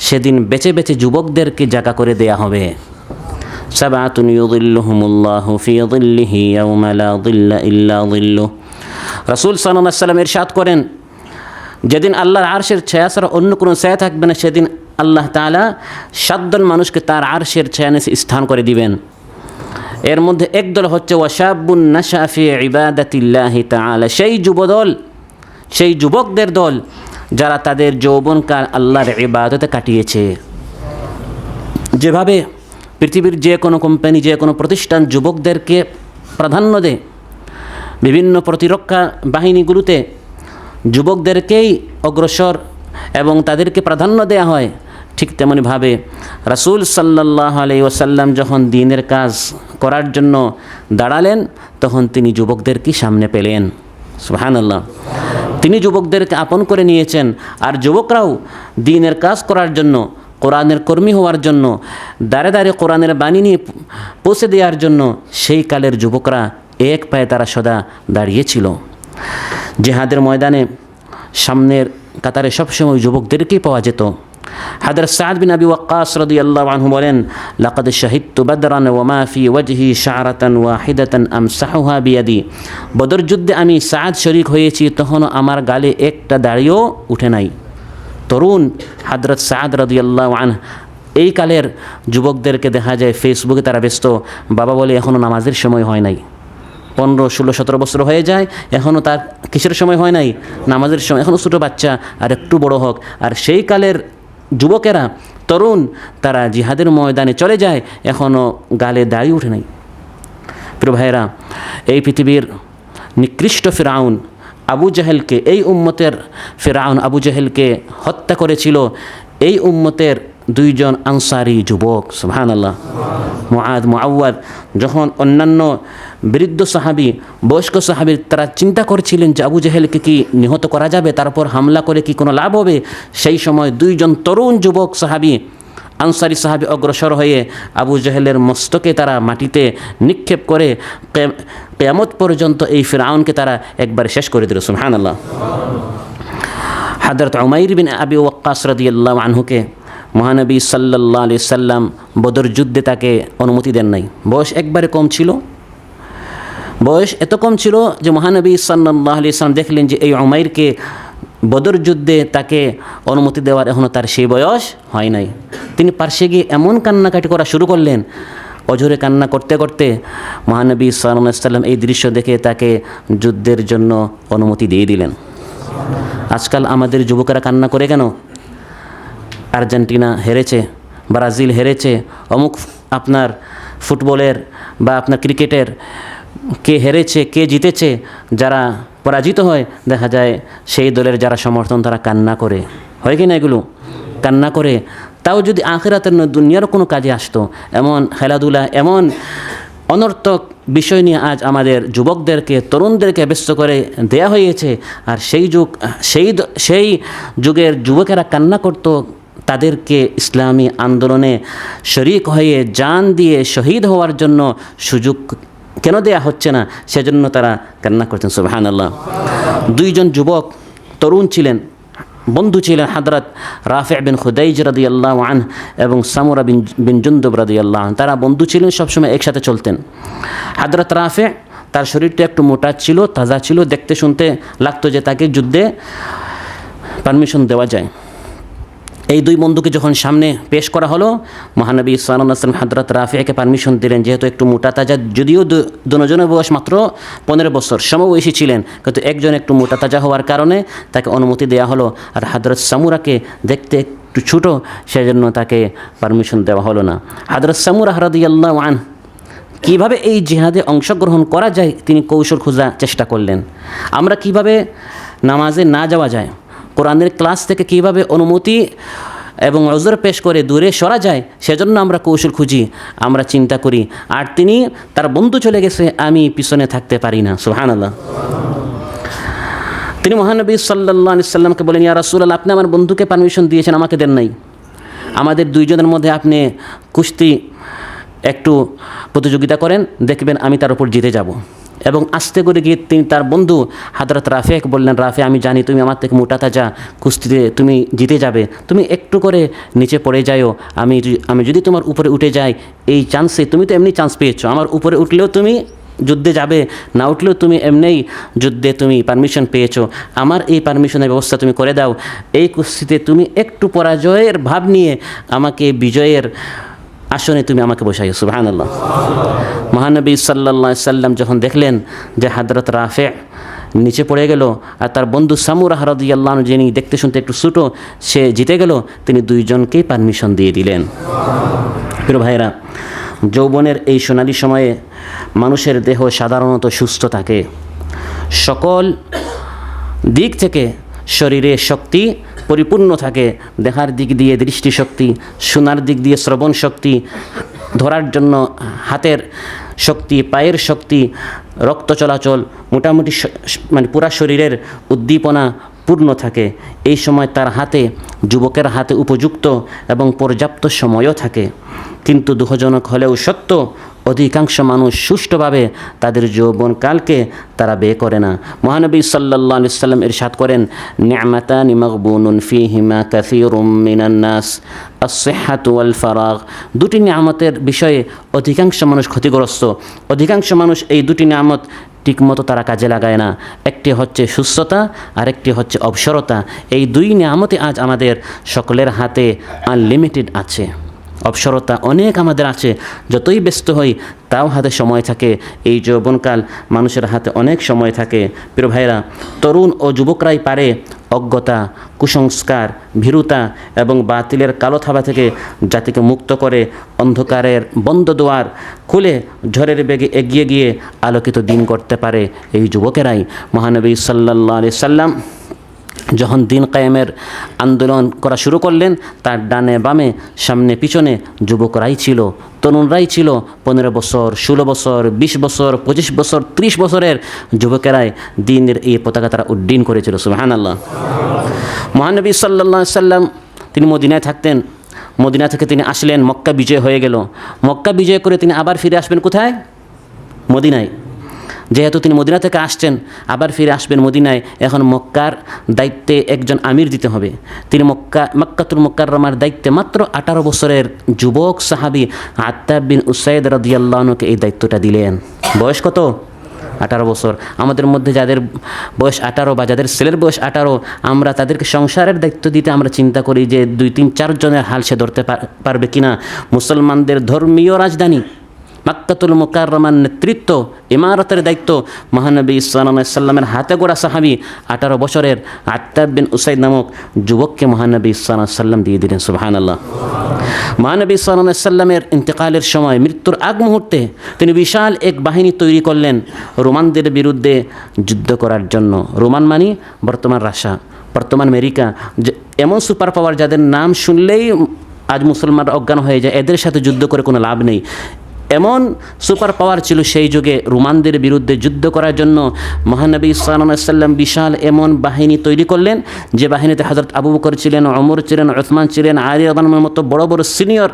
সেদিন বেছে বেছে যুবকদেরকে জায়গা করে দেয়া হবে। সাবাতুন ইউযিল্লুহুমুল্লাহু ফি যিল্লিহি ইয়াওমা লা যিল্লা ইল্লা যিল্লুহ। রাসূল সাল্লাল্লাহু আলাইহি ওয়াসাল্লাম ইরশাদ করেন, যেদিন আল্লাহর আরশের ছায়া ছাড়া অন্য কোনো ছায়া থাকবে না, সেদিন আল্লাহ তাআলা 7 দল মানুষকে তার আরশের ছায়া নিচে স্থান করে দিবেন। এর মধ্যে একদল হচ্ছে ওয়াশাবুন নাশা ফি ইবাদাতিল্লাহি তাআলা, সেই যুবদল, সেই যুবকদের দল যারা তাদের যৌবনকাল আল্লাহর ইবাদতে কাটিয়েছে। যেভাবে পৃথিবীর যে কোনো কোম্পানি, যে কোনো প্রতিষ্ঠান যুবকদেরকে প্রাধান্য দেয়, বিভিন্ন প্রতিরক্ষা বাহিনীগুলোতে যুবকদেরকেই অগ্রসর এবং তাদেরকে প্রাধান্য দেয়া হয়, ঠিক তেমনিভাবে রাসূল সাল্লাল্লাহু আলাইহি ওয়াসাল্লাম যখন দ্বীনের কাজ করার জন্য দাঁড়ালেন, তখন তিনি যুবকদেরকে সামনে পেলেন। সুবহানাল্লাহ, তিনি যুবকদেরকে আপন করে নিয়েছেন। আর যুবকরাও দ্বীনের কাজ করার জন্য, কোরআনের কর্মী হওয়ার জন্য, দাঁড়ে দাঁড়িয়ে কোরআনের বাণী নিয়ে পৌঁছে দেওয়ার জন্য সেই কালের যুবকরা এক পায়ে তারা সদা দাঁড়িয়েছিল। জিহাদের ময়দানে সামনের কাতারে সবসময় যুবকদেরকেই পাওয়া যেত। হযরত সাদ বিন আবি ওয়াক্কাস রাদিয়াল্লাহু আনহু বলেন, লাকাদ শাহিদতু বদরান ওয়া মা ফি ওয়াজহি শা'রাতান ওয়াহিদাতান আমসাহুহা বিয়াদি। বদর যুদ্ধে আমি সাদ শরীক হয়েছি, তখনও আমার গালে একটা দাড়িও উঠে নাই। তরুণ হযরত সাদ রাদিয়াল্লাহু আনহু। এই কালের যুবকদেরকে দেখা যায় ফেসবুকে তারা ব্যস্ত। বাবা বলে এখনও নামাজের সময় হয় নাই, 15, 16, 17 বছর হয়ে যায়, এখনও তার কিসের সময় হয় নাই, নামাজের সময়, এখনও ছোটো বাচ্চা, আর একটু বড় হোক। আর সেই কালের যুবকেরা, তরুণ, তারা জিহাদের ময়দানে চলে যায়, এখনও গালে দাড়ি উঠে নাই। প্রিয় ভাইরা, এই পৃথিবীর নিকৃষ্ট ফিরাউন আবু জাহেলকে, এই উম্মতের ফিরাউন আবু জাহেলকে হত্যা করেছিল এই উম্মতের দুইজন আনসারি যুবক। সুবহানাল্লাহ। মুআদ, মুআওয়াদ, যখন অন্যান্য বৃদ্ধ সাহাবী, বয়স্ক সাহাবী তারা চিন্তা করছিলেন যে আবু জাহেলকে কি নিহত করা যাবে, তারপর হামলা করে কি কোনো লাভ হবে, সেই সময় দুইজন তরুণ যুবক সাহাবী, আনসারি সাহাবী অগ্রসর হয়ে আবু জাহেলের মস্তকে তারা মাটিতে নিক্ষেপ করে কিয়ামত পর্যন্ত এই ফিরআউনকে তারা একবার শেষ করে দিল। সুবহানাল্লাহ। হযরত উমাইর বিন আবি ওয়াক্কাস রাদিয়াল্লাহু আনহুকে মহানবী সাল্লাল্লাহু আলাইহি সাল্লাম বদর যুদ্ধে তাকে অনুমতি দেন নাই। বয়স একবারে কম ছিল, বয়স এত কম ছিল যে মহানবী সাল্লাল্লাহু আলাইহি সাল্লাম দেখলেন যে এই উমাইরকে বদর যুদ্ধে তাকে অনুমতি দেওয়ার এখনও তার সেই বয়স হয় নাই। তিনি পার্শ্বে গিয়ে এমন কান্নাকাটি করা শুরু করলেন, অঝরে কান্না করতে করতে মহানবী সাল্লাল্লাহু আলাইহি সাল্লাম এই দৃশ্য দেখে তাকে যুদ্ধের জন্য অনুমতি দিয়ে দিলেন। আজকাল আমাদের যুবকেরা কান্না করে কেন? আর্জেন্টিনা হেরেছে, ব্রাজিল হেরেছে, অমুক আপনার ফুটবলের বা আপনার ক্রিকেটের কে হেরেছে, কে জিতেছে, যারা পরাজিত হয় দেখা যায় সেই দলের যারা সমর্থন তারা কান্না করে। হয় কি না? এগুলো কান্না করে। তাও যদি আখিরাতের নয় দুনিয়ারও কোনো কাজে আসতো, এমন খেলাধুলা, এমন অনর্থক বিষয় নিয়ে আজ আমাদের যুবকদেরকে, তরুণদেরকে ব্যস্ত করে দেয়া হয়েছে। আর সেই যুগের যুবকেরা কান্না করত, তাদেরকে ইসলামী আন্দোলনে শরিক হয়ে জান দিয়ে শহীদ হওয়ার জন্য সুযোগ কেন দেয়া হচ্ছে না, সেজন্য তারা কান্না করতেন। সুবহানাল্লাহ। দুইজন যুবক তরুণ ছিলেন, বন্ধু ছিলেন, হযরত রাফি' বিন খুদাইজ রাদিয়াল্লাহু আনহু এবং সামুরা বিন জুনদুব রাদিয়াল্লাহু আনহু। তারা বন্ধু ছিলেন, সবসময় একসাথে চলতেন। হযরত রাফি' তার শরীরটা একটু মোটা ছিল, তাজা ছিল, দেখতে শুনতে লাগতো যে তাকে যুদ্ধে পারমিশন দেওয়া যায়। এই দুই বন্ধুকে যখন সামনে পেশ করা হলো, মহানবী সাল্লাল্লাহু আলাইহি ওয়াসাল্লাম হযরত রাফি'কে পারমিশন দিলেন, যেহেতু একটু মোটা তাজা, যদিও দুজনের বয়স মাত্র 15 বছর, সমবয়সী ছিলেন, কিন্তু একজন একটু মোটা তাজা হওয়ার কারণে তাকে অনুমতি দেওয়া হলো। আর হযরত সামুরাকে দেখতে একটু ছোট, সেজন্য তাকে পারমিশন দেওয়া হলো না। হযরত সামুরা রাদিয়াল্লাহু আনহু কীভাবে এই জিহাদে অংশগ্রহণ করা যায় তিনি কৌশল খোঁজার চেষ্টা করলেন। আমরা কিভাবে নামাজে না যাওয়া যায়, কোরআনের ক্লাস থেকে কীভাবে অনুমতি এবং ওযর পেশ করে দূরে সরা যায়, সেজন্য আমরা কৌশল খুঁজি, আমরা চিন্তা করি। আর তিনি, তার বন্ধু চলে গেছে, আমি পিছনে থাকতে পারি না। সুবহানাল্লাহ। তিনি মহানবী সাল্লাল্লাহু আলাইহি সাল্লামকে বলেন, ইয়া রাসূলুল্লাহ, আপনি আমার বন্ধুকে পারমিশন দিয়েছেন, আমাকে দেন নাই। আমাদের দুইজনের মধ্যে আপনি কুস্তি একটু প্রতিযোগিতা করেন, দেখবেন আমি তার উপর জিতে যাব। এবং আস্তে করে গিয়ে তিনি তার বন্ধু হযরত রাফি'কে বললেন, রাফি', আমি জানি তুমি আমার থেকে মোটা তাজা, কুস্তিতে তুমি জিতে যাবে, তুমি একটু করে নিচে পড়ে যাও, আমি যদি তোমার উপরে উঠে যাই, এই চান্সে, তুমি তো এমনি চান্স পেয়েছো, আমার উপরে উঠলেও তুমি যুদ্ধে যাবে, না উঠলেও তুমি এমনিই যুদ্ধে তুমি পারমিশন পেয়েছো, আমার এই পারমিশনের ব্যবস্থা তুমি করে দাও। এই কুস্তিতে তুমি একটু পরাজয়ের ভাব নিয়ে আমাকে বিজয়ের আসনে তুমি আমাকে বসাইও। সুবহানাল্লাহ। মহানবী সাল্লাল্লাহু আলাইহি সাল্লাম যখন দেখলেন যে হযরত রাফি' নিচে পড়ে গেল আর তার বন্ধু সামুরা রাদিয়াল্লাহু আনহু, যিনি দেখতে শুনতে একটু ছোট, সে জিতে গেল, তিনি দুইজনকেই পারমিশন দিয়ে দিলেন। প্রিয় ভাইরা, যৌবনের এই সোনালী সময়ে মানুষের দেহ সাধারণত সুস্থ থাকে, সকল দিক থেকে শরীরে শক্তি পরিপূর্ণ থাকে। দেখার দিক দিয়ে দৃষ্টিশক্তি, শোনার দিক দিয়ে শ্রবণ শক্তি, ধরার জন্য হাতের শক্তি, পায়ের শক্তি, রক্ত চলাচল, মোটামুটি মানে পুরা শরীরের উদ্দীপনা পূর্ণ থাকে। এই সময় তার হাতে, যুবকের হাতে উপযুক্ত এবং পর্যাপ্ত সময়ও থাকে। কিন্তু দুঃখজনক হলেও সত্য, অধিকাংশ মানুষ সুষ্ঠুভাবে তাদের যৌবনকালকে তারা ব্যয় করে না। মহানবী সাল্লাল্লাহু আলাইহি সাল্লাম ইরশাদ করেন, নি'মাতানি মাগবুনুন ফীহিমা কাসীরুম মিনান নাস, আস-সিহহাতু ওয়াল ফারাগ। দুটি নিয়ামতের বিষয়ে অধিকাংশ মানুষ ক্ষতিগ্রস্ত। অধিকাংশ মানুষ এই দুটি নিয়ামত ঠিকমতো তারা কাজে লাগায় না। একটি হচ্ছে সুস্থতা, আর একটি হচ্ছে অবসরতা। এই দুই নিয়ামতে আজ আমাদের সকলের হাতে আনলিমিটেড আছে। অবসরতা অনেক আমাদের আছে, যতই ব্যস্ত হই তাও হাতে সময় থাকে। এই যৌবনকাল মানুষের হাতে অনেক সময় থাকে। প্রিয় ভাইরা, তরুণ ও যুবকরাই পারে অজ্ঞতা, কুসংস্কার, ভীরুতা এবং বাতিলের কালো থাবা থেকে জাতিকে মুক্ত করে অন্ধকারের বন্ধ দুয়ার খুলে ঝড়ের বেগে এগিয়ে গিয়ে আলোকিত দিন করতে পারে এই যুবকেরাই। মহানবী সাল্লাল্লাহু আলাইহি সাল্লাম যখন দিন কায়েমের আন্দোলন করা শুরু করলেন, তার ডানে বামে সামনে পিছনে যুবকরাই ছিল, তরুণরাই ছিল। 15 বছর, 16 বছর, 20 বছর, 25 বছর, 30 বছরের যুবকেরাই দিনের এই পতাকা তারা উড্ডীন করেছিল। সুবহানাল্লাহ। মহানবী সাল্লাল্লাহু আলাইহি সাল্লাম তিনি মদিনায় থাকতেন। মদিনা থেকে তিনি আসলেন, মক্কা বিজয় হয়ে গেল। মক্কা বিজয় করে তিনি আবার ফিরে আসবেন কোথায়? মদিনায়। যেহেতু তিনি মদিনা থেকে আসছেন, আবার ফিরে আসবেন মদিনায়, এখন মক্কার দায়িত্বে একজন আমির দিতে হবে। তিনি মক্কাতুল মুকাররমার দায়িত্বে মাত্র 18 বছরের যুবক সাহাবী আত্তাব বিন উসাইদ রাদিয়াল্লাহু আনহুকে এই দায়িত্বটা দিলেন। বয়স কত? 18 বছর। আমাদের মধ্যে যাদের বয়স 18 বা যাদের ছেলের বয়স 18, আমরা তাদেরকে সংসারের দায়িত্ব দিতে আমরা চিন্তা করি যে 2, 3, 4 জনের হাল সে ধরতে পারবে কিনা। মুসলমানদের ধর্মীয় রাজধানী মক্কাতুল মুকাররমার নেতৃত্ব, ইমারতের দায়িত্ব মহানবী সাল্লাল্লাহু আলাইহি সাল্লামের হাতে গড়া সাহাবী 18 বছরের আত্তাব বিন উসাইদ নামক যুবককে মহানবী সাল্লাল্লাহু আলাইহি সাল্লাম দিয়ে দিলেন। সুবহানাল্লাহ। মহানবী সাল্লাল্লাহু আলাইহি সাল্লামের ইন্তেকালের সময়, মৃত্যুর আগ মুহূর্তে তিনি বিশাল এক বাহিনী তৈরি করলেন রোমানদের বিরুদ্ধে যুদ্ধ করার জন্য। রোমান মানে বর্তমান রাশিয়া, বর্তমান আমেরিকা, এমন সুপার পাওয়ার যাদের নাম শুনলেই আজ মুসলমানরা অজ্ঞান হয়ে যায়, এদের সাথে যুদ্ধ করে কোনো লাভ নেই। এমন সুপার পাওয়ার ছিল সেই যুগে। রোমানদের বিরুদ্ধে যুদ্ধ করার জন্য মহানবী সাল্লাল্লাহু আলাইহি সাল্লাম বিশাল এমন বাহিনী তৈরি করলেন, যে বাহিনীতে হযরত আবু বকর ছিলেন, ওমর ছিলেন, উসমান ছিলেন, আলী রাদিয়াল্লাহু আনহুর মতো বড় বড় সিনিয়র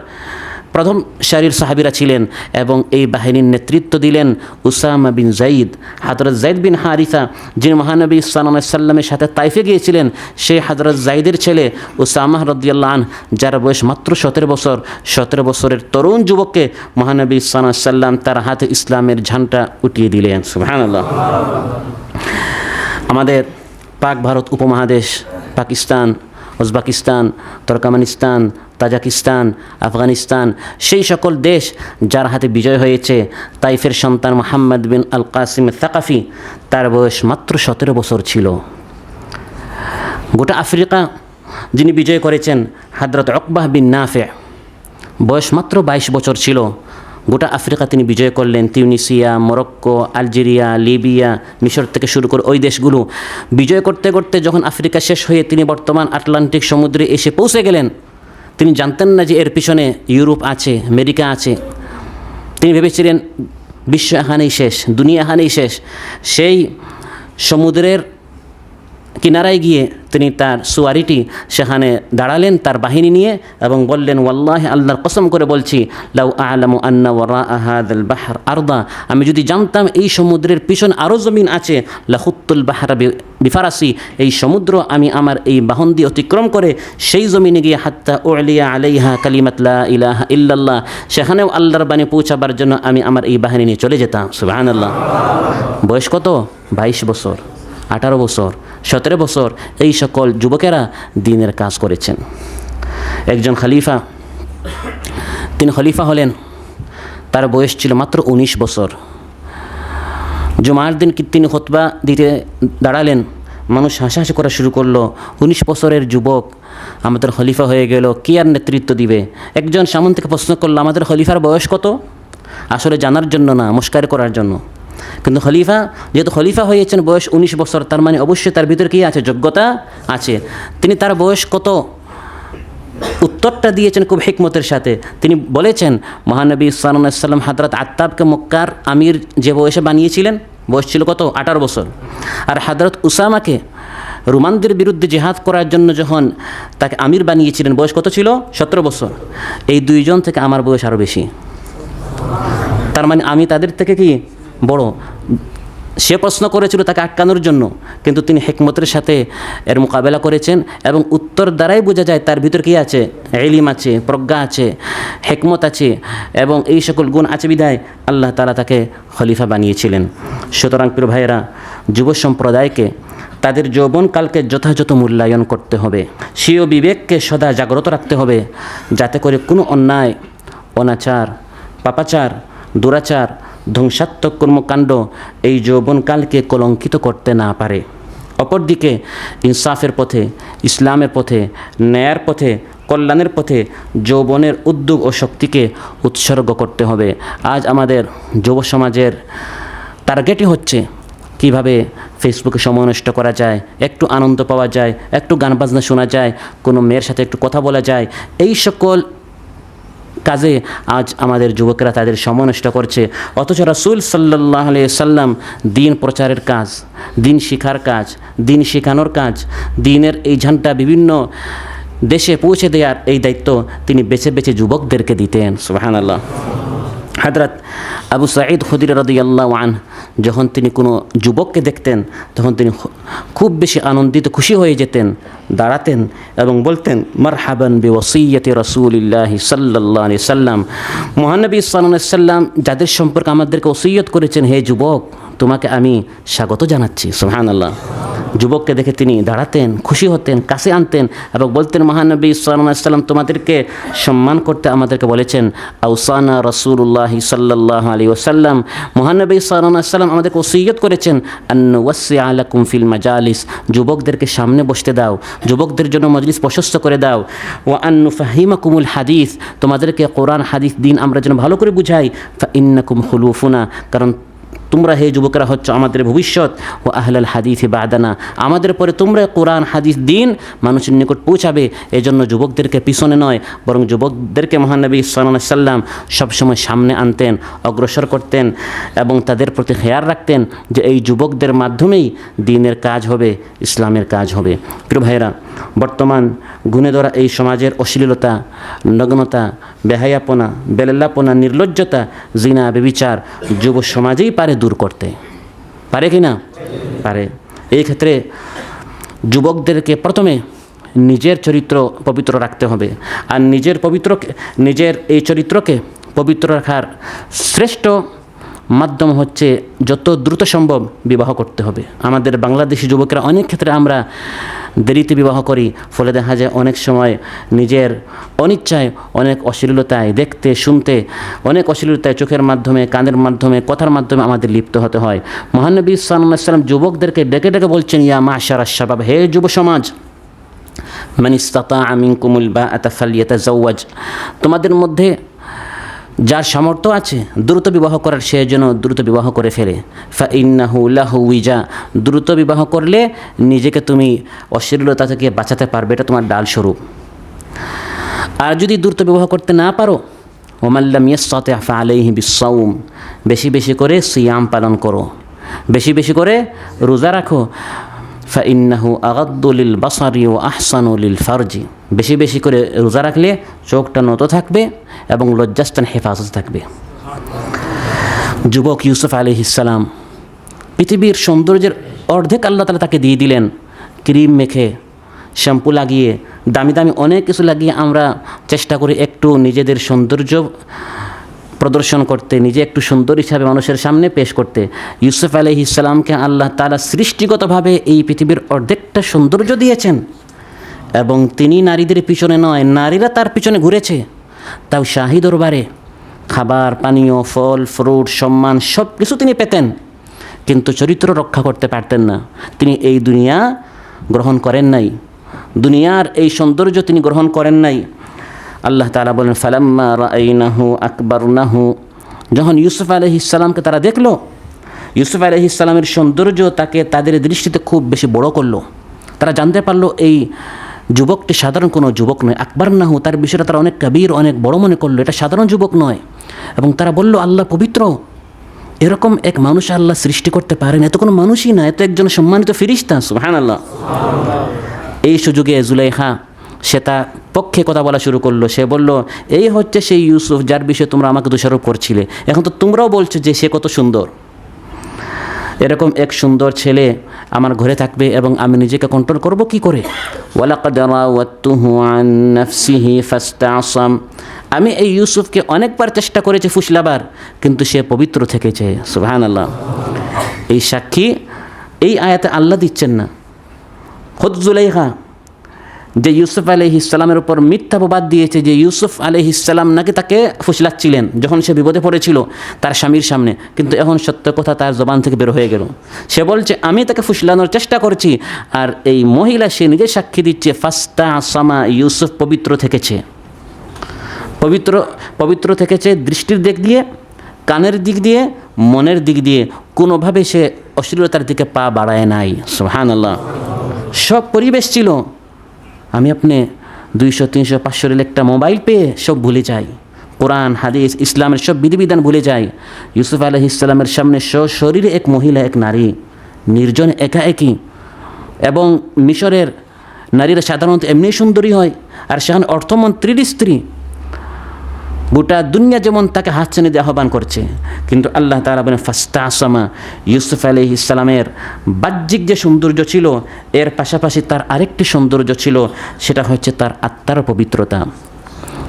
প্রথম সারির সাহাবীরা ছিলেন। এবং এই বাহিনীর নেতৃত্ব দিলেন উসামা বিন যায়েদ। হযরত যায়েদ বিন হারিসা, যিনি মহানবী সাল্লাল্লাহু আলাইহি সাল্লামের সাথে তাইফে গিয়েছিলেন, সেই হযরত যায়েদের ছেলে উসামা রাদিয়াল্লাহু আনহু, যার বয়স মাত্র 17 বছর, 17 বছরের তরুণ যুবককে মহানবী সাল্লাল্লাহু আলাইহি সাল্লাম তার হাতে ইসলামের ঝান্ডা উঠিয়ে দিলেন। সুবহানাল্লাহ। আমাদের পাক ভারত উপমহাদেশ, Pakistan, Uzbekistan, Turkmenistan, Tajikistan, Afghanistan, সেই সকল দেশ যার হাতে বিজয় হয়েছে, তাইফের সন্তান মুহাম্মদ বিন আল কাসিম সাকাফি, তার বয়স মাত্র 17 বছর ছিল। গোটা আফ্রিকা যিনি বিজয় করেছেন হযরত উকবাহ বিন নাফে, বয়স মাত্র 22 বছর ছিল। গোটা আফ্রিকা তিনি বিজয় করলেন। তিউনিসিয়া, মরক্কো, আলজেরিয়া, লিবিয়া, মিশর থেকে শুরু করে ওই দেশগুলো বিজয় করতে করতে যখন আফ্রিকা শেষ হয়ে তিনি বর্তমান আটলান্টিক সমুদ্রে এসে পৌঁছে গেলেন, তিনি জানতেন না যে এর পিছনে ইউরোপ আছে, আমেরিকা আছে। তিনি ভেবেছিলেন বিশ্ব এখানেই শেষ, দুনিয়া এখানেই শেষ। সেই সমুদ্রের কিনারায় গিয়ে তিনি তার সুয়ারিটি সেখানে দাঁড়ালেন তার বাহিনী নিয়ে এবং বললেন, ওয়াল্লাহি, আল্লাহর কসম করে বলছি, লাউ আ'লামু আন্না ওয়ারা হাযাল বাহর আরদা, আমি যদি জানতাম এই সমুদ্রের পিছনে আরও জমিন আছে, লাখুত্তুল বাহরা বিফারাসি, এই সমুদ্র আমি আমার এই বাহন দিয়ে অতিক্রম করে সেই জমিনে গিয়ে হাত্তা উলিয়া আলাইহা কালিমাত লা ইলাহা ইল্লাল্লাহ, সেখানেও আল্লাহর বাণী পৌঁছাবার জন্য আমি আমার এই বাহিনী নিয়ে চলে যেতাম। সুবহানাল্লাহ। বয়স কত? 22 বছর, 18 বছর, 17 বছর এই সকল যুবকেরা দ্বীনের কাজ করেছেন। একজন খলিফা, তিনি খলিফা হলেন, তার বয়স ছিল মাত্র 19 বছর। জুমার দিন তিনি খুতবা দিতে দাঁড়ালেন, মানুষ হাসাহাসি করা শুরু করলো, 19 বছরের যুবক আমাদের খলিফা হয়ে গেল, কি আর নেতৃত্ব দিবে। একজন সামন থেকে প্রশ্ন করলো, আমাদের খলিফার বয়স কত? আসলে জানার জন্য না, মস্কারি করার জন্য। কিন্তু খলিফা, যেহেতু খলিফা হয়েছেন, বয়স 19 বছর, তার মানে অবশ্যই তার ভিতরে কী আছে? যোগ্যতা আছে। তিনি তার বয়স কত উত্তরটা দিয়েছেন খুব হিকমতের সাথে। তিনি বলেছেন, মহানবী সাল্লাল্লাহু আলাইহি সাল্লাম হযরত আত্তাবকে মক্কার আমির যে বয়সে বানিয়েছিলেন, বয়স ছিল কত? 18 বছর। আর হযরত উসামাকে রোমানদের বিরুদ্ধে জিহাদ করার জন্য যখন তাকে আমির বানিয়েছিলেন, বয়স কত ছিল? 17 বছর। এই দুইজন থেকে আমার বয়স আরও বেশি। তার মানে আমি তাদের থেকে কি বড়? সে প্রশ্ন করেছিল তাকে আটকানোর জন্য, কিন্তু তিনি হিকমতের সাথে এর মোকাবেলা করেছেন এবং উত্তর দ্বারাই বোঝা যায় তার ভিতর কী আছে? ইলম আছে, প্রজ্ঞা আছে, হিকমত আছে এবং এই সকল গুণ আছে বিধায় আল্লাহ তাআলা তাকে খলিফা বানিয়েছিলেন। সুতরাং প্রিয় ভাইয়েরা, যুব সম্প্রদায়কে তাদের যৌবনকালকে যথাযথ মূল্যায়ন করতে হবে। স্বীয় বিবেককে সদা জাগ্রত রাখতে হবে, যাতে করে কোনো অন্যায়, অনাচার, পাপাচার, দুরাচার, ধ্বংসাত্মক কর্মকাণ্ড এই যৌবনকালকে কলঙ্কিত করতে না পারে। অপরদিকে ইনসাফের পথে, ইসলামের পথে, ন্যায়ের পথে, কল্যাণের পথে যৌবনের উদ্যোগ ও শক্তিকে উৎসর্গ করতে হবে। আজ আমাদের যুব সমাজের টার্গেটই হচ্ছে কিভাবে ফেসবুকে সময় নষ্ট করা যায়, একটু আনন্দ পাওয়া যায়, একটু গান বাজনা শোনা যায়, কোনো মেয়ের সাথে একটু কথা বলা যায়। এই সকল কাজে আজ আমাদের যুবকেরা তাদের সময় নষ্ট করছে। অথচ রাসূল সাল্লাল্লাহু আলাইহি সাল্লাম দিন প্রচারের কাজ, দিন শিখার কাজ, দিন শেখানোর কাজ, দিনের এই ঝান্ডা বিভিন্ন দেশে পৌঁছে দেওয়ার এই দায়িত্ব তিনি বেছে বেছে যুবকদেরকে দিতেন। সুবহানাল্লাহ। হযরত আবু সাঈদ খুদরি রাদিয়াল্লাহু আনহু যখন তিনি কোনো যুবককে দেখতেন তখন তিনি খুব বেশি আনন্দিত, খুশি হয়ে যেতেন, দাঁড়াতেন এবং বলতেন, মারহাবান বিওসিয়্যতি রাসূলিল্লাহি সাল্লাল্লাহু আলাইহি সাল্লাম। মহানবী সাল্লাল্লাহু আলাইহি সাল্লাম যাদের সম্পর্কে আমাদেরকে ওসিয়ত করেছেন, হে যুবক, তোমাকে আমি স্বাগত জানাচ্ছি। সুবহানাল্লাহ। যুবককে দেখে তিনি দাঁড়াতেন, খুশি হতেন, কাছে আনতেন এবং বলতেন, মহানবী সাল্লাল্লাহু আলাইহি সাল্লাম তোমাদেরকে সম্মান করতে আমাদেরকে বলেছেন। আওসানা রাসূলুল্লাহি সাল্লাল্লাহু আলাইহি ওয়াসাল্লাম, মহানবী সাল্লাল্লাহু আলাইহি ওয়াসাল্লাম আমাদেরকে ওসিয়ত করেছেন, আন নুওয়াসসিআ লাকুম ফিল মাজালিস, যুবকদেরকে সামনে বসতে দাও, যুবকদের জন্য মজলিস প্রশস্ত করে দাও। ওয়া আন নুফাহিমাকুমুল হাদিস, তোমাদেরকে কোরআন হাদিস দিন আমরা যেন ভালো করে বুঝাই। ফা ইন্নাকুম খুলুফুনা, কারণ তোমরা হে যুবকেরা হচ্ছে আমাদের ভবিষ্যৎ। ও আহলাল হাদিস বাদানা, আমাদের পরে তোমরা কোরআন হাদিস দিন মানুষের নিকট পৌঁছাবে। এজন্য যুবকদেরকে পিছনে নয়, বরং যুবকদেরকে মহানবী সাল্লাল্লাহু আলাইহি সাল্লাম সবসময় সামনে আনতেন, অগ্রসর করতেন এবং তাদের প্রতি খেয়াল রাখতেন যে এই যুবকদের মাধ্যমেই দ্বীনের কাজ হবে, ইসলামের কাজ হবে। প্রিয় ভাইরা, বর্তমান গুণে ধরা এই সমাজের অশ্লীলতা, নগ্নতা, বেহায়াপনা, বেলাল্লাপনা, নির্লজ্জতা, জিনা, ব্যভিচার যুব সমাজেই পারে দূর করতে। পারে কি না? পারে। এই ক্ষেত্রে যুবকদেরকে প্রথমে নিজের চরিত্র পবিত্র রাখতে হবে। আর নিজের এই চরিত্রকে পবিত্র রাখার শ্রেষ্ঠ মাধ্যম হচ্ছে যত দ্রুত সম্ভব বিবাহ করতে হবে। আমাদের বাংলাদেশি যুবকেরা অনেক ক্ষেত্রে আমরা দেরিতে বিবাহ করি, ফলে দেখা যায় অনেক সময় নিজের অনিচ্ছায় অনেক অশ্লীলতায় দেখতে শুনতে, অনেক অশ্লীলতায় চোখের মাধ্যমে, কানের মাধ্যমে, কথার মাধ্যমে আমাদের লিপ্ত হতে হয়। মহানবী সাল্লাল্লাহু আলাইহি সাল্লাম যুবকদেরকে ডেকে ডেকে বলছেন, ইয়া মাশারাশ শাবাব, হে যুব সমাজ, মান ইসতাতাআ মিনকুমুল বাআতা ফালইয়াতাযাওয়াজ, তোমাদের মধ্যে যার সামর্থ্য আছে দ্রুত বিবাহ করার, সে যেন দ্রুত বিবাহ করে ফেলে। ফাইন্নাহু লাহু উইজা, দ্রুত বিবাহ করলে নিজেকে তুমি অশ্লীলতা থেকে বাঁচাতে পারবে, এটা তোমার ডাল স্বরূপ। আর যদি দ্রুত বিবাহ করতে না পারো, ওমান লাম ইয়াসতাতি' ফাআলাইহি বিস-সাওম, বেশি বেশি করে সিয়াম পালন করো, বেশি বেশি করে রোজা রাখো। ফাইন্নাহু আগাদ্দু লিল বাসারি ওয়া আহসানু লিল ফারজি, বেশি বেশি করে রোজা রাখলে চোখটা নত থাকবে এবং লজ্জাস্থান হেফাজত থাকবে। যুবক ইউসুফ আলাইহিস সালাম পৃথিবীর সৌন্দর্যের অর্ধেক আল্লাহ তাআলা তাকে দিয়ে দিলেন। ক্রিম মেখে, শ্যাম্পু লাগিয়ে, দামি দামি অনেক কিছু লাগিয়ে আমরা চেষ্টা করি একটু নিজেদের সৌন্দর্য প্রদর্শন করতে, নিজে একটু সুন্দর হিসাবে মানুষের সামনে পেশ করতে। ইউসুফ আলাইহিস সালামকে আল্লাহ তাআলা সৃষ্টিগতভাবে এই পৃথিবীর অর্ধেকটা সৌন্দর্য দিয়েছেন এবং তিনি নারীদের পিছনে নয়, নারীরা তার পিছনে ঘুরেছে। তাও শাহী দরবারে খাবার, পানীয়, ফল, ফ্রুট, সম্মান সব কিছু তিনি পেতেন, কিন্তু চরিত্র রক্ষা করতে পারতেন না। তিনি এই দুনিয়া গ্রহণ করেন নাই, দুনিয়ার এই সৌন্দর্য তিনি গ্রহণ করেন নাই। আল্লাহ তাআলা বলেন, ফালাম্মা রাআইনাহু আকবারনাহু, যখন ইউসুফ আলাইহিস সালামকে তারা দেখলো, ইউসুফ আলাইহিস সালামের সৌন্দর্য তাকে তাদের দৃষ্টিতে খুব বেশি বড় করলো। তারা জানতে পারলো এই যুবকটি সাধারণ কোনো যুবক নয়। আকবারনাহু, তার বিষয়টা তারা অনেক কবির, অনেক বড় মনে করলো, এটা সাধারণ যুবক নয়। এবং তারা বলল, আল্লাহ পবিত্র, এরকম এক মানুষ আল্লাহ সৃষ্টি করতে পারেন, এত কোনো মানুষই না, এত একজন সম্মানিত ফেরেশতা। সুবহানাল্লাহ। এই সুযোগে জুলাইখা সে তার পক্ষে কথা বলা শুরু করলো। সে বলল, এই হচ্ছে সেই ইউসুফ যার বিষয়ে তোমরা আমাকে দোষারোপ করছিলে, এখন তো তোমরাও বলছো যে সে কত সুন্দর। এরকম এক সুন্দর ছেলে আমার ঘরে থাকবে এবং আমি নিজেকে কন্ট্রোল করব কি করে? ওয়ালাকাদ রাওয়াতুহু আন নাফসিহি ফাস্তাসাম, আমি এই ইউসুফকে অনেকবার চেষ্টা করেছি ফুসলাবার, কিন্তু সে পবিত্র থেকেছে। সুবহানাল্লাহ। এই সাক্ষী এই আয়াতে আল্লাহ দিচ্ছেন না, খুদ জুলাইখা যে ইউসুফ আলাইহিসসালামের উপর মিথ্যা অপবাদ দিয়েছে যে ইউসুফ আলাইহিসসালাম নাকি তাকে ফুসলাচ্ছিলেন যখন সে বিপদে পড়েছিল তার স্বামীর সামনে, কিন্তু এখন সত্য কথা তার জবান থেকে বের হয়ে গেল। সে বলছে আমি তাকে ফুসলানোর চেষ্টা করছি, আর এই মহিলা সে নিজে সাক্ষী দিচ্ছে ফাস্তাসামা, ইউসুফ পবিত্র থেকেছে, পবিত্র থেকেছে দৃষ্টির দিক দিয়ে, কানের দিক দিয়ে, মনের দিক দিয়ে, কোনোভাবে সে অশ্লীলতার দিকে পা বাড়ায় নাই। সুবহানাল্লাহ। সব পরিবেশ ছিল, আমি আপনি 200, 300, 500 একটা মোবাইল পেয়ে সব ভুলে যাই, কোরআন হাদিস ইসলামের সব বিধিবিধান ভুলে যাই। ইউসুফ আলাইহিসসালামের সামনে শরীরে এক মহিলা, এক নারী, নির্জন একাএকি, এবং মিশরের নারীরা সাধারণত এমনি সুন্দরী হয়, আর সেখানে অর্থমন্ত্রীর স্ত্রী, গোটা দুনিয়া যেমন তাকে হাত ছেনে দিয়ে আহ্বান করছে, কিন্তু আল্লাহ তাআলা বলেন ফাস্তাসামা, ইউসুফ আলাইহিসসালামের বাহ্যিক যে সৌন্দর্য ছিল এর পাশাপাশি তার আরেকটি সৌন্দর্য ছিল, সেটা হচ্ছে তার আত্মার পবিত্রতা।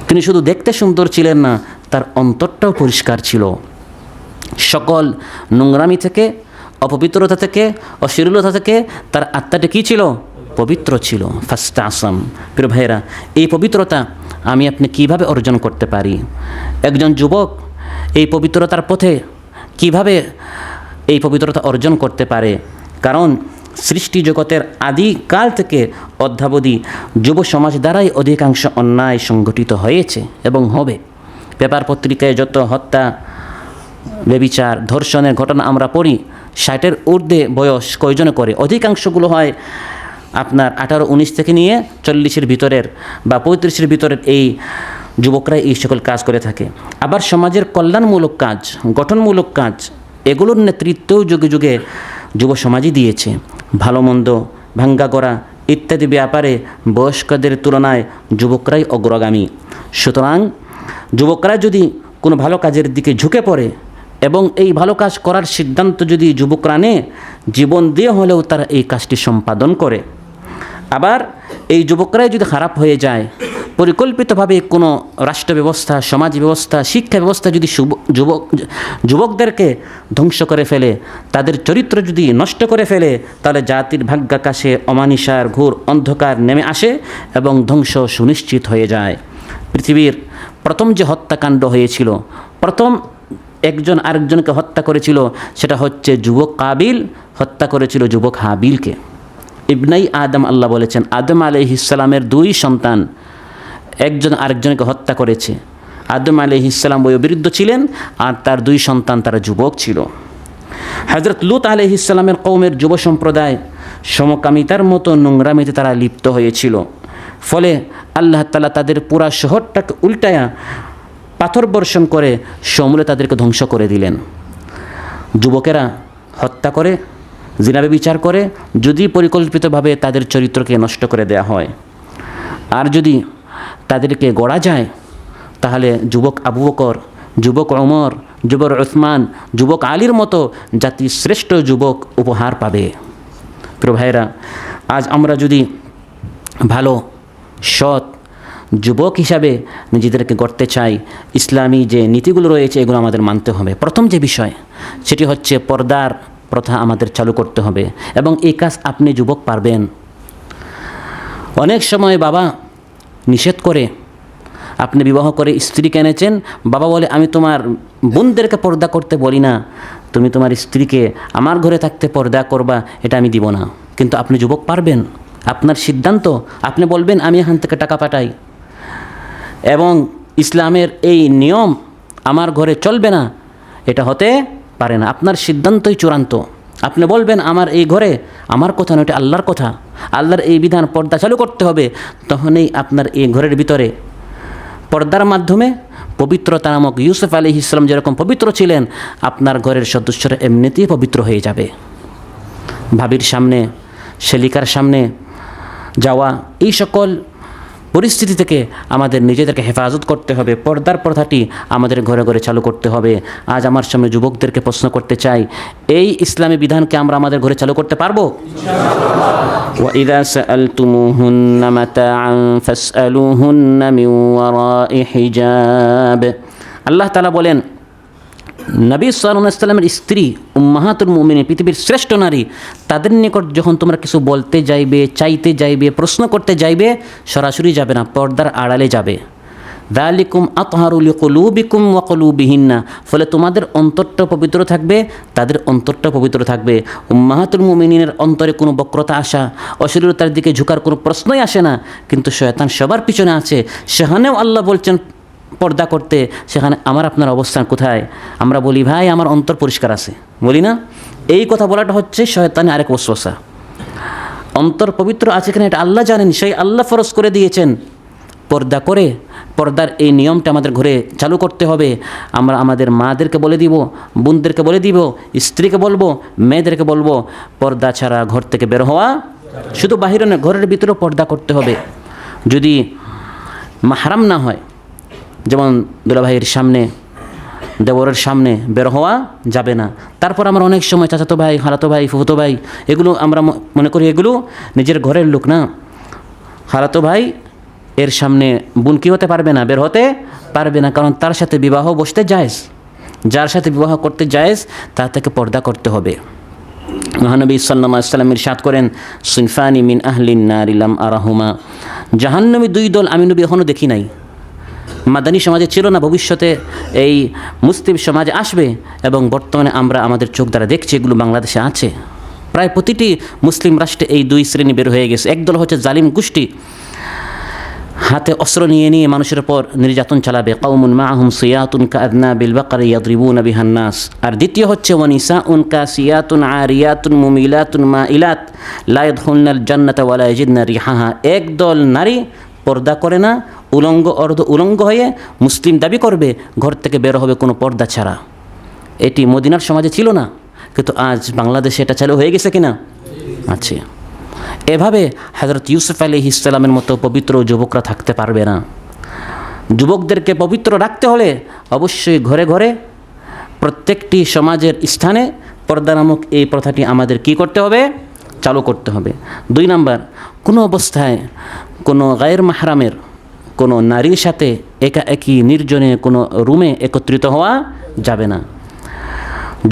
তিনি শুধু দেখতে সুন্দর ছিলেন না, তার অন্তরটাও পরিষ্কার ছিল, সকল নোংরামি থেকে, অপবিত্রতা থেকে, অশ্লীলতা থেকে তার আত্মাটা কী ছিল? পবিত্র ছিল। ফাস্তাসাম। প্রিয় ভাইয়েরা, এই পবিত্রতা আমি আপনি কিভাবে অর্জন করতে পারি? একজন যুবক এই পবিত্রতার পথে কিভাবে এই পবিত্রতা অর্জন করতে পারে? কারণ সৃষ্টি জগতের আদিকাল থেকে অদ্যাবধি যুব সমাজ দ্বারাই অধিকাংশ অন্যায় সংগঠিত হয়েছে এবং হবে। পেপার পত্রিকায় যত হত্যা, ব্যভিচার, ধর্ষণের ঘটনা আমরা পড়ি, 60-এর ঊর্ধ্বে বয়স কয়জনে করে? অধিকাংশগুলো হয় আপনার 18-19 থেকে নিয়ে 40-এর ভিতরের বা 35-এর ভিতরের এই যুবকরাই এই সকল কাজ করে থাকে। আবার সমাজের কল্যাণমূলক কাজ, গঠনমূলক কাজ, এগুলোর নেতৃত্বও যুগে যুগে যুব সমাজই দিয়েছে। ভালো মন্দ, ভাঙ্গা গড়া ইত্যাদি ব্যাপারে বয়স্কদের তুলনায় যুবকরাই অগ্রগামী। সুতরাং যুবকরা যদি কোনো ভালো কাজের দিকে ঝুঁকে পড়ে এবং এই ভালো কাজ করার সিদ্ধান্ত যদি যুবকরা নেয়, জীবন দিয়ে হলেও তারা এই কাজটি সম্পাদন করে। আবার এই যুবকরাই যদি খারাপ হয়ে যায়, পরিকল্পিতভাবে কোনো রাষ্ট্র ব্যবস্থা, সমাজ ব্যবস্থা, শিক্ষা ব্যবস্থা যদি যুবকদেরকে ধ্বংস করে ফেলে, তাদের চরিত্র যদি নষ্ট করে ফেলে, তাহলে জাতির ভাগ্যাকাশে অমানিসার ঘোর অন্ধকার নেমে আসে এবং ধ্বংস সুনিশ্চিত হয়ে যায়। পৃথিবীর প্রথম যে হত্যাকাণ্ড হয়েছিল, প্রথম একজন আরেকজনকে হত্যা করেছিল, সেটা হচ্ছে যুবক কাবিল হত্যা করেছিল যুবক হাবিলকে। ইবনাই আদম, আল্লাহ বলেছেন আদম আলাইহিসসালামের 2 সন্তান একজন আরেকজনকে হত্যা করেছে। আদম আলাইহিসসালাম বয়োবৃদ্ধ ছিলেন আর তার 2 সন্তান তারা যুবক ছিল। হযরত লূত আলাইহিসসালামের কওমের যুব সম্প্রদায় সমকামিতার মতো নোংরামিতে তারা লিপ্ত হয়েছিল। ফলে আল্লাহ তাআলা তাদের পুরা শহরটাকে উল্টায়া পাথর বর্ষণ করে সমূলে তাদেরকে ধ্বংস করে দিলেন। যুবকেরা হত্যা করে, জিনা ব্যভিচার করে যদি পরিকল্পিতভাবে তাদের চরিত্রকে নষ্ট করে দেয়া হয়, আর যদি তাদেরকে গড়া যায়, তাহলে যুবক আবু বকর, যুবক ওমর, যুবক উসমান, যুবক আলীর মতো জাতির শ্রেষ্ঠ যুবক উপহার পাবে। প্রিয় ভাইরা, আজ আমরা যদি ভালো সৎ যুবক হিসাবে নিজেদেরকে গড়তে চাই, ইসলামী যে নীতিগুলো রয়েছে এগুলো আমাদের মানতে হবে। প্রথম যে বিষয় সেটি হচ্ছে পর্দার প্রথা আমাদের চালু করতে হবে, এবং এই কাজ আপনি যুবক পারবেন। অনেক সময় বাবা নিষেধ করে, আপনি বিবাহ করে স্ত্রীকে এনেছেন, বাবা বলে আমি তোমার বোনদেরকে পর্দা করতে বলি না, তুমি তোমার স্ত্রীকে আমার ঘরে থাকতে পর্দা করবা, এটা আমি দিব না। কিন্তু আপনি যুবক পারবেন, আপনার সিদ্ধান্ত, আপনি বলবেন আমি এখান থেকে টাকা পাঠাই এবং ইসলামের এই নিয়ম আমার ঘরে চলবে না, এটা হতে পারে না। আপনার সিদ্ধান্তই চূড়ান্ত। আপনি বলবেন আমার এই ঘরে আমার কথা নয়, এটা আল্লাহর কথা, আল্লাহর এই বিধান, পর্দা চালু করতে হবে। তখনই আপনার এই ঘরের ভিতরে পর্দার মাধ্যমে পবিত্রতা নামক ইউসুফ আলাইহিসসালাম যেরকম পবিত্র ছিলেন, আপনার ঘরের সদস্যরা এমনিতেই পবিত্র হয়ে যাবে। ভাবির সামনে, শেলিকার সামনে যাওয়া, এই সকল পরিস্থিতি থেকে আমাদের নিজেদেরকে হেফাজত করতে হবে। পর্দার প্রথাটি আমাদের ঘরে ঘরে চালু করতে হবে। আজ আমার সামনে যুবকদেরকে প্রশ্ন করতে চাই, এই ইসলামী বিধানকে আমরা আমাদের ঘরে চালু করতে পারবো? وَإِذَا سَأَلْتُمُوهُنَّ مَتَاعًا فَاسْأَلُوهُنَّ مِنْ وَرَاءِ حِجَابٍ। আল্লাহ তাআলা বলেন, নবী সাল্লাল্লাহু আলাইহি ওয়াসাল্লামের স্ত্রী উম্মাহাতুল মুমিনিন, পৃথিবীর শ্রেষ্ঠ নারী, তাদের নিকট যখন তোমরা কিছু বলতে যাইবে, চাইতে যাইবে, প্রশ্ন করতে যাইবে, সরাসরি যাবে না, পর্দার আড়ালে যাবে। যালিকুম আতহারু লিকুলুবিকুম ওয়া কুলুবিহিন্না, ফলে তোমাদের অন্তরটা পবিত্র থাকবে, তাদের অন্তরটা পবিত্র থাকবে। উম্মাহাতুল মুমিনিনের অন্তরে কোনো বক্রতা আসা, অশ্লীলতার দিকে ঝুঁকার কোনো প্রশ্নই আসে না, কিন্তু শয়তান সবার পিছনে আছে। সেখানেও আল্লাহ বলছেন পর্দা করতে, সেখানে আমার আপনার অবস্থান কোথায়? আমরা বলি ভাই আমার অন্তর পরিষ্কার আছে, বলি না? এই কথা বলাটা হচ্ছে শয়তানের আরেক ওয়াসওয়াসা। অন্তর পবিত্র আছে কিনা এটা আল্লাহ জানেন, সেই আল্লাহ ফরজ করে দিয়েছেন পর্দা করে। পর্দার এই নিয়মটা আমাদের ঘরে চালু করতে হবে। আমরা আমাদের মাদেরকে বলে দিব, বোনদেরকে বলে দিব, স্ত্রীকে বলবো, মেয়েদেরকে বলবো, পর্দা ছাড়া ঘর থেকে বের হওয়া, শুধু বাহিরে নয়, ঘরের ভিতরেও পর্দা করতে হবে। যদি মাহরাম না হয়, যেমন দুলাভাইয়ের সামনে, দেবরের সামনে বের হওয়া যাবে না। তারপর আমরা অনেক সময় চাচাতো ভাই, খালাতো ভাই, ফুফুতো ভাই, এগুলো আমরা মনে করি এগুলো নিজের ঘরের লোক না। খালাতো ভাই এর সামনে বোন কি হতে পারবে না, বের হতে পারবে না, কারণ তার সাথে বিবাহ বসতে জায়েজ। যার সাথে বিবাহ করতে জায়েজ তার থেকে পর্দা করতে হবে। মহানবী সাল্লাল্লাহু আলাইহি ওয়াসাল্লাম ইরশাদ করেন, সিনফানি মিন আহলিন নারি লাম আরাহুমা, জাহান্নামী দুই দল আমি নবী এখনও দেখি নাই। মাদানী সমাজে ছিল না, ভবিষ্যতে এই মুসলিম সমাজে আসবে, এবং বর্তমানে আমরা আমাদের চোখ দ্বারা দেখছি এগুলো বাংলাদেশে আছে। প্রায় প্রতিটি মুসলিম রাষ্ট্রে এই দুই শ্রেণী বের হয়ে গেছে। একদল হচ্ছে জালিম গোষ্ঠী, হাতে অস্ত্র নিয়ে নিয়ে মানুষের উপর নির্যাতন চালাবে। কওমুন মাআহুম সিয়াতুন কাআযনাবিল বাকারি ইয়াদরিবুনা বিহান নাস। আর দ্বিতীয় হচ্ছে ওয়ানিসাউন কাসিয়াতুন আরিয়াতুন মুমিলাতুন মাইলাত লা ইয়াদখুলনাল জান্নাতা ওয়া লা ইয়াজিদনা রিহাহা। একদল নারী পর্দা করে না, উলঙ্গ অর্ধ উলঙ্গ হয়ে মুসলিম দাবি করবে, ঘর থেকে বের হবে কোনো পর্দা ছাড়া। এটি মদিনার সমাজে ছিল না, কিন্তু আজ বাংলাদেশে এটা চালু হয়ে গেছে কিনা? আছে। এভাবে হযরত ইউসুফ আলাইহিস সালামের মতো পবিত্র যুবকরা থাকতে পারবে না। যুবকদেরকে পবিত্র রাখতে হলে অবশ্যই ঘরে ঘরে, প্রত্যেকটি সমাজের স্থানে পর্দা নামক এই প্রথাটি আমাদের কি করতে হবে? চালু করতে হবে। 2 নাম্বার, কোনো অবস্থায় কোনো গায়ের মাহরামের কোনো নারীর সাথে একাএকি নির্জনে কোনো রুমে একত্রিত হওয়া যাবে না।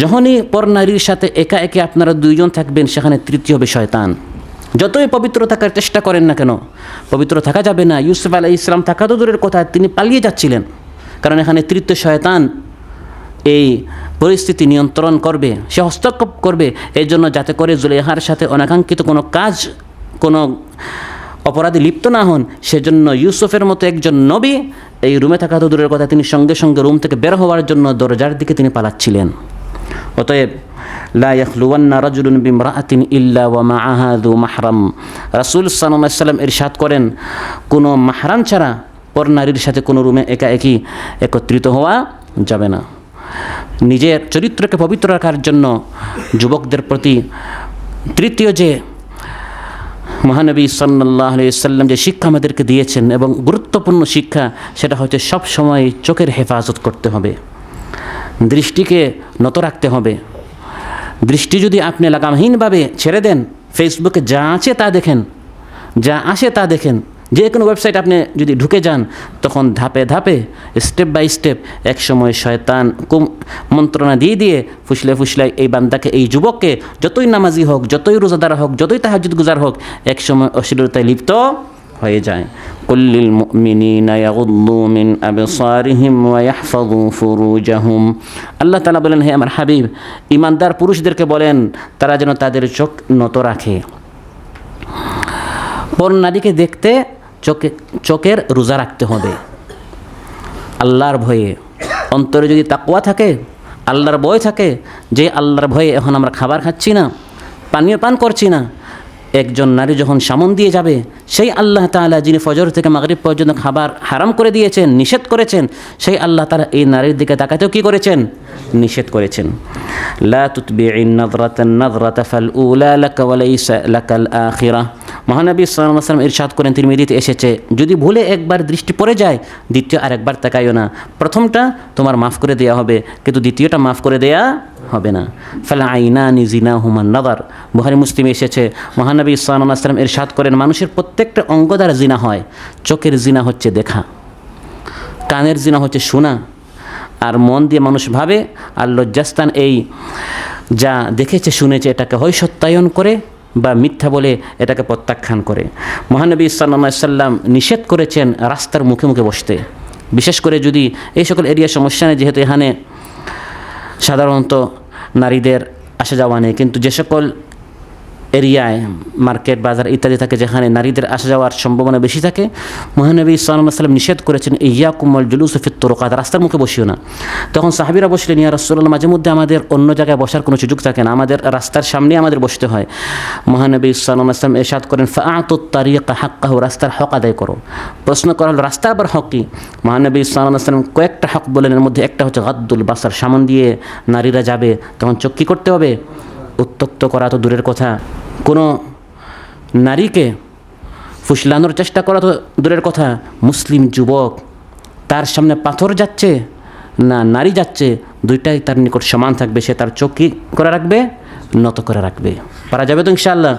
যখনই পর নারীর সাথে একাএকি আপনারা 2 জন থাকবেন, সেখানে তৃতীয় হবে শয়তান। যতই পবিত্র থাকার চেষ্টা করেন না কেন, পবিত্র থাকা যাবে না। ইউসুফ আলাইহিস সালাম থাকা তো দূরের কথা, তিনি পালিয়ে যাচ্ছিলেন, কারণ এখানে তৃতীয় শয়তান এই পরিস্থিতি নিয়ন্ত্রণ করবে, সে হস্তক্ষেপ করবে, এই জন্য যাতে করে জুলেখার সাথে অনাকাঙ্ক্ষিত কোনো কাজ, কোনো অপরাধী লিপ্ত না হন, সেজন্য ইউসুফের মতো একজন নবী এই রুমে থাকা তো দূরের কথা, তিনি সঙ্গে সঙ্গে রুম থেকে বের হওয়ার জন্য দরজার দিকে তিনি পালাচ্ছিলেন। অতএব লা ইয়াখলুওয়ান্না রাজুলুন বিমরাআতিন ইল্লা ওয়া মাআহা যু মাহরাম। রাসূল সাল্লাল্লাহু আলাইহি ওয়াসাল্লাম ইরশাদ করেন, কোনো মাহরাম ছাড়া পর নারীর সাথে কোনো রুমে একাএকি একত্রিত হওয়া যাবে না। নিজের চরিত্রকে পবিত্র রাখার জন্য যুবকদের প্রতি তৃতীয় যে মহানবী সাল্লাল্লাহু আলাইহি ওয়াসাল্লাম যে শিক্ষা আমাদেরকে দিয়েছেন, এবং গুরুত্বপূর্ণ শিক্ষা, সেটা হচ্ছে সব সময় চোখের হেফাজত করতে হবে, দৃষ্টিকে নত রাখতে হবে। দৃষ্টি যদি আপনি লাগামহীনভাবে ছেড়ে দেন, ফেসবুকে যা আছে তা দেখেন, যা আসে তা দেখেন, যে কোনো ওয়েবসাইট আপনি যদি ঢুকে যান, তখন ধাপে ধাপে, স্টেপ বাই স্টেপ একসময় শয়তান মন্ত্রণা দিয়ে দিয়ে ফুসলে ফুসলে এই বান্দাকে, এই যুবককে, যতই নামাজি হোক, যতই রোজাদার হোক, যতই তাহাজ্জুদ গুজার হোক, একসময় অশ্লীলতায় লিপ্ত হয়ে যায়। কুল্লিল মুমিনিনা ইয়াগুদ্দু মিন আবসারিহিম ওয়া ইয়াহফাযু ফুরুজাহুম। আল্লাহ তাআলা বলেন, হে আমার হাবিব, ঈমানদার পুরুষদেরকে বলেন তারা যেন তাদের চোখ নত রাখে। পর নারীকে দেখতে চোখের রোজা রাখতে হবে আল্লাহর ভয়ে। অন্তরে যদি তাকওয়া থাকে, আল্লাহর ভয় থাকে, যে আল্লাহর ভয়ে এখন আমরা খাবার খাচ্ছি না, পানীয় পান করছি না, একজন নারী যখন সামন দিয়ে যাবে, সেই আল্লাহ তাআলা যিনি ফজর থেকে মাগরিব পর্যন্ত খাবার হারাম করে দিয়েছেন, নিষেধ করেছেন, সেই আল্লাহ তাআলা এই নারীর দিকে তাকাতেও কী করেছেন? নিষেধ করেছেন। লা তুতবিইন নাযরাতান নাযরাতা ফাল উলা লাকা ওয়া লাইসা লাকাল আখিরাহ। মহানবী সাল্লাল্লাহু আলাইহি ওয়াসাল্লাম ইরশাদ করেন, তিরমিজিতে এসেছে, যদি ভুলে একবার দৃষ্টি পড়ে যায়, দ্বিতীয় আরেকবার তাকাইও না। প্রথমটা তোমার মাফ করে দেয়া হবে, কিন্তু দ্বিতীয়টা মাফ করে দেয়া হবে না। ফাল আইনানি জিনাহুমান নাযার। বুখারী মুসলিমে এসেছে, মহানবী সাল্লাল্লাহু আলাইহি ওয়াসাল্লাম ইরশাদ করেন, মানুষের প্রত্যেকটা অঙ্গ দ্বারা জিনা হয়। চোখের জিনা হচ্ছে দেখা, কানের জিনা হচ্ছে শোনা, আর মন দিয়ে মানুষ ভাবে, আর লজ্জাস্থান এই যা দেখেছে শুনেছে এটাকে হয় সত্যায়ন করে বা মিথ্যা বলে এটাকে প্রত্যাখ্যান করে। মহানবী সাল্লাল্লাহু আলাইহি সাল্লাম নিষেধ করেছেন রাস্তার মুখে মুখে বসতে, বিশেষ করে যদি এই সকল এরিয়া সমস্যা নেই, যেহেতু এখানে সাধারণত নারীদের আসা যাওয়া নেই, কিন্তু যে সকল এরিয়ায় মার্কেট বাজার ইত্যাদি থাকে যেখানে নারীদের আসা যাওয়ার সম্ভাবনা বেশি থাকে, মহানবী সাল্লাল্লাহু আলাইহি ওয়াসাল্লাম নিষেধ করেছেন ইয়াকুম ওয়াল জুলুস ফিত তুরুকাত, রাস্তার মুখে বসিও না। তখন সাহাবীরা বসলেন, ইয়া রাসূলুল্লাহ, মাঝে মধ্যে আমাদের অন্য জায়গায় বসার কোনো সুযোগ থাকে না, আমাদের রাস্তার সামনে আমাদের বসতে হয়। মহানবী সাল্লাল্লাহু আলাইহি ওয়াসাল্লাম ইরশাদ করেন ফাআতুত তারিকা হাক্কাহু, রাস্তার হক আদায় করো। প্রশ্ন করা হলো রাস্তার আবার হক কি? মহানবী সাল্লাল্লাহু আলাইহি ওয়াসাল্লাম কয়েকটা হক বলেন, এর মধ্যে একটা হচ্ছে গাদ্দুল বাসার, সামনে দিয়ে নারীরা যাবে তখন চোখ কী করতে হবে? উত্তক্ত করা তো দূরের কথা, কোনো নারীকে ফুসলানোর চেষ্টা করা তো দূরের কথা, মুসলিম যুবক তার সামনে পাথর যাচ্ছে না নারী যাচ্ছে, দুইটাই তার নিকট সমান থাকবে, সে তার চোখ কী করে রাখবে? নত করে রাখবে। পারা যাবে তো ইনশাআল্লাহ?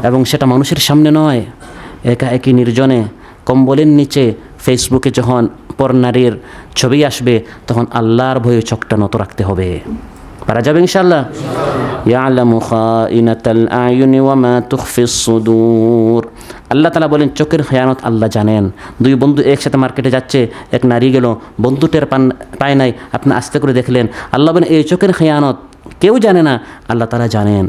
এবং সেটা মানুষের সামনে নয়, একা একই নির্জনে কম্বলের নিচে ফেসবুকে যখন পর নারীর ছবি আসবে তখন আল্লাহর ভয়ে চোখটা নত রাখতে হবে। পারা যাবে ইনশাআল্লাহ? ইয়ালামু খাইনাতাল আয়ুনি ওয়া মা তুখফিস সুদূর, আল্লাহ তাআলা বলেন চোখের খেয়ানত আল্লাহ জানেন। দুই বন্ধু একসাথে মার্কেটে যাচ্ছে, এক নারী গেল, বন্ধু টের পায় নাই, আপনি আস্তে করে দেখলেন, আল্লাহ বলেন এই চোখের খেয়ানত কেউ জানে না, আল্লাহ তাআলা জানেন।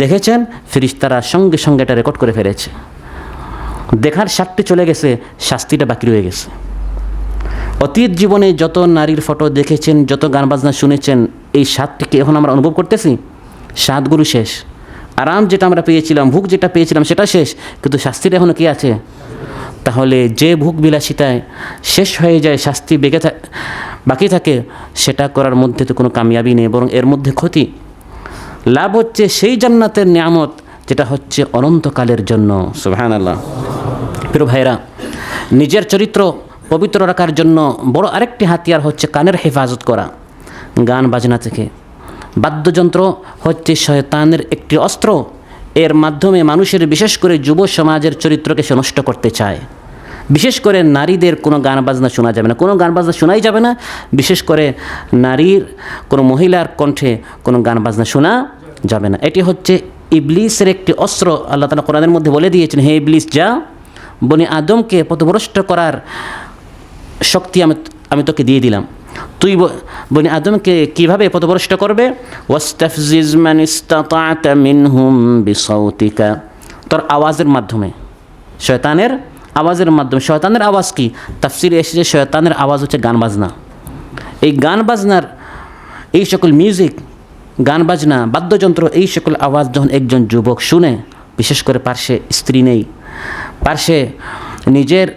দেখেছেন, ফেরেশতারা সঙ্গে সঙ্গে এটা রেকর্ড করে ফেলেছে। দেখার স্বাদটি চলে গেছে, শাস্তিটা বাকি রয়ে গেছে। অতীত জীবনে যত নারীর ফটো দেখেছেন, যত গান বাজনা শুনেছেন, এই স্বাদটিকে এখন আমরা অনুভব করতেছি? স্বাদগুলো শেষ, আরাম যেটা আমরা পেয়েছিলাম, ভোগ যেটা পেয়েছিলাম সেটা শেষ, কিন্তু শাস্তিটা এখনও কি আছে? তাহলে যে ভোগ বিলাসিতায় শেষ হয়ে যায়, শাস্তি বাকি থাকে, সেটা করার মধ্যে তো কোনো কামিয়াবি নেই, বরং এর মধ্যে ক্ষতি। লাভ হচ্ছে সেই জান্নাতের নিয়ামত যেটা হচ্ছে অনন্তকালের জন্য। সুবহানাল্লাহ। প্রিয় ভাইরা, নিজের চরিত্র পবিত্র রাখার জন্য বড় আরেকটি হাতিয়ার হচ্ছে কানের হেফাজত করা গান বাজনা থেকে। বাদ্যযন্ত্র হচ্ছে শয়তানের একটি অস্ত্র, এর মাধ্যমে মানুষের, বিশেষ করে যুব সমাজের চরিত্রকে সে নষ্ট করতে চায়। বিশেষ করে নারীদের কোনো গান বাজনা শোনা যাবে না, কোনো গান বাজনা শোনাই যাবে না, বিশেষ করে নারীর কোনো মহিলার কণ্ঠে কোনো গান বাজনা শোনা যাবে না। এটি হচ্ছে ইবলিসের একটি অস্ত্র। আল্লাহ তাআলা কোরআনের মধ্যে বলে দিয়েছেন, হে ইবলিস যা, বনি আদমকে পথভ্রষ্ট করার শক্তি আমি তোকে দিয়ে দিলাম, তুই বনি আদমকে কীভাবে পথভ্রষ্ট করবে? ওয়াস্তাফজিজ মান ইসতাতা'তা মিনহুম বিসাউতিকা, তোর আওয়াজের মাধ্যমে, শয়তানের আওয়াজের মাধ্যমে। শয়তানের আওয়াজ কি? তাফসিরে এসেছে শয়তানের আওয়াজ হচ্ছে গান বাজনা। এই গান বাজনার এই সকল মিউজিক, গান বাজনা, বাদ্যযন্ত্র, এই সকল আওয়াজ যখন একজন যুবক শুনে, বিশেষ করে পার্শ্বে স্ত্রী নেই, পার্শ্বে নিজের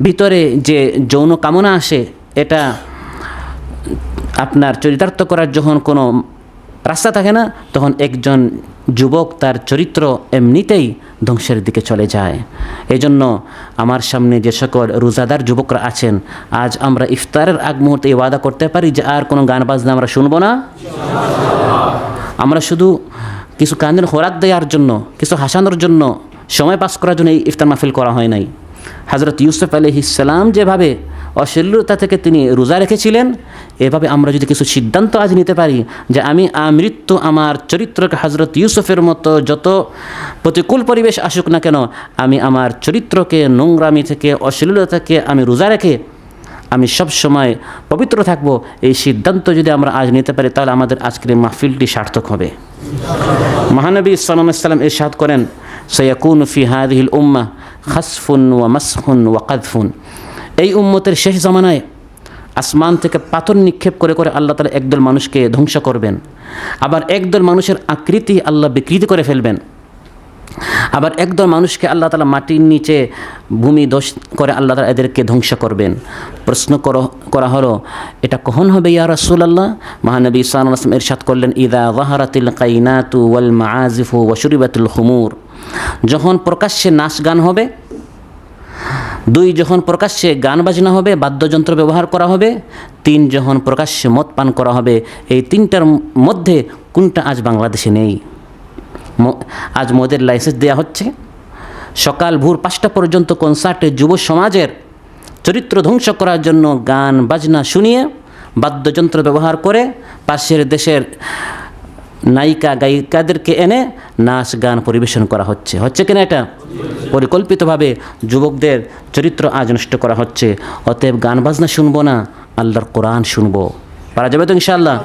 ভিতরে যে যৌন কামনা আসে, এটা আপনার চরিতার্থ করার যখন কোনো রাস্তা থাকে না, তখন একজন যুবক তার চরিত্র এমনিতেই ধ্বংসের দিকে চলে যায়। এজন্য আমার সামনে যে সকল রোজাদার যুবকরা আছেন, আজ আমরা ইফতারের আগ মুহূর্তে এই ওয়াদা করতে পারি যে আর কোনো গান বাজনা আমরা শুনবো না। আমরা শুধু কিছু কানের খোরাক দেওয়ার জন্য, কিছু হাসানোর জন্য, সময় পাস করার জন্য এই ইফতার মাহফিল করা হয় নাই। হযরত ইউসুফ আলাইহিস সালাম যেভাবে অশ্লীলতা থেকে তিনি রোজা রেখেছিলেন, এভাবে আমরা যদি কিছু সিদ্ধান্ত আজ নিতে পারি যে আমি আমৃত্যু আমার চরিত্রকে হযরত ইউসুফের মতো যত প্রতিকূল পরিবেশ আসুক না কেন, আমি আমার চরিত্রকে নোংরামি থেকে, অশ্লীলতা থেকে আমি রোজা রেখে আমি সব সময় পবিত্র থাকব, এই সিদ্ধান্ত যদি আমরা আজ নিতে পারি, তাহলে আমাদের আজকের মাহফিলটি সার্থক হবে। মহানবী সাল্লাল্লাহু আলাইহি ওয়াসাল্লাম ইরশাদ করেন, সায়াকুনু ফি হাযিহিল উম্মাহ খাসফুন ওয়া মাসখুন ওয়া কাযফুন, এই উম্মতের শেষ জামানায় আসমান থেকে পাথর নিক্ষেপ করে করে আল্লাহ তাআলা একদল মানুষকে ধ্বংস করবেন, আবার একদল মানুষের আকৃতি আল্লাহ বিকৃতি করে ফেলবেন, আবার একদল মানুষকে আল্লাহ তাআলা মাটির নিচে ভূমি দোষ করে আল্লাহ তাআলা এদেরকে ধ্বংস করবেন। প্রশ্ন করা হলো, এটা কখন হবে ইয়া রাসূলুল্লাহ? মহানবী সাল্লাল্লাহু আলাইহি ওয়াসাল্লাম ইরশাদ করলেন, ইযা যাহারাতিল কাইনাতু ওয়াল মাআজিফু ওয়া শুরিবাতুল খুমুর, যখন প্রকাশ্যে নাচ গান হবে, দুই, যখন প্রকাশ্যে গান বাজনা হবে, বাদ্যযন্ত্র ব্যবহার করা হবে, তিন, যখন প্রকাশ্যে মদ পান করা হবে। এই তিনটার মধ্যে কোনটা আজ বাংলাদেশে নেই? আজ মদের লাইসেন্স দেওয়া হচ্ছে, সকাল ভোর 5টা পর্যন্ত কনসার্টে যুব সমাজের চরিত্র ধ্বংস করার জন্য গান বাজনা শুনিয়ে বাদ্যযন্ত্র ব্যবহার করে পাশের দেশের নায়িকা গায়িকাদেরকে এনে নাচ গান পরিবেশন করা হচ্ছে কিনা? এটা পরিকল্পিতভাবে যুবকদের চরিত্র আজ নষ্ট করা হচ্ছে। অতএব গান বাজনা শুনবো না, আল্লাহর কোরআন শুনবো। পারা যাবে তো ইনশাআল্লাহ?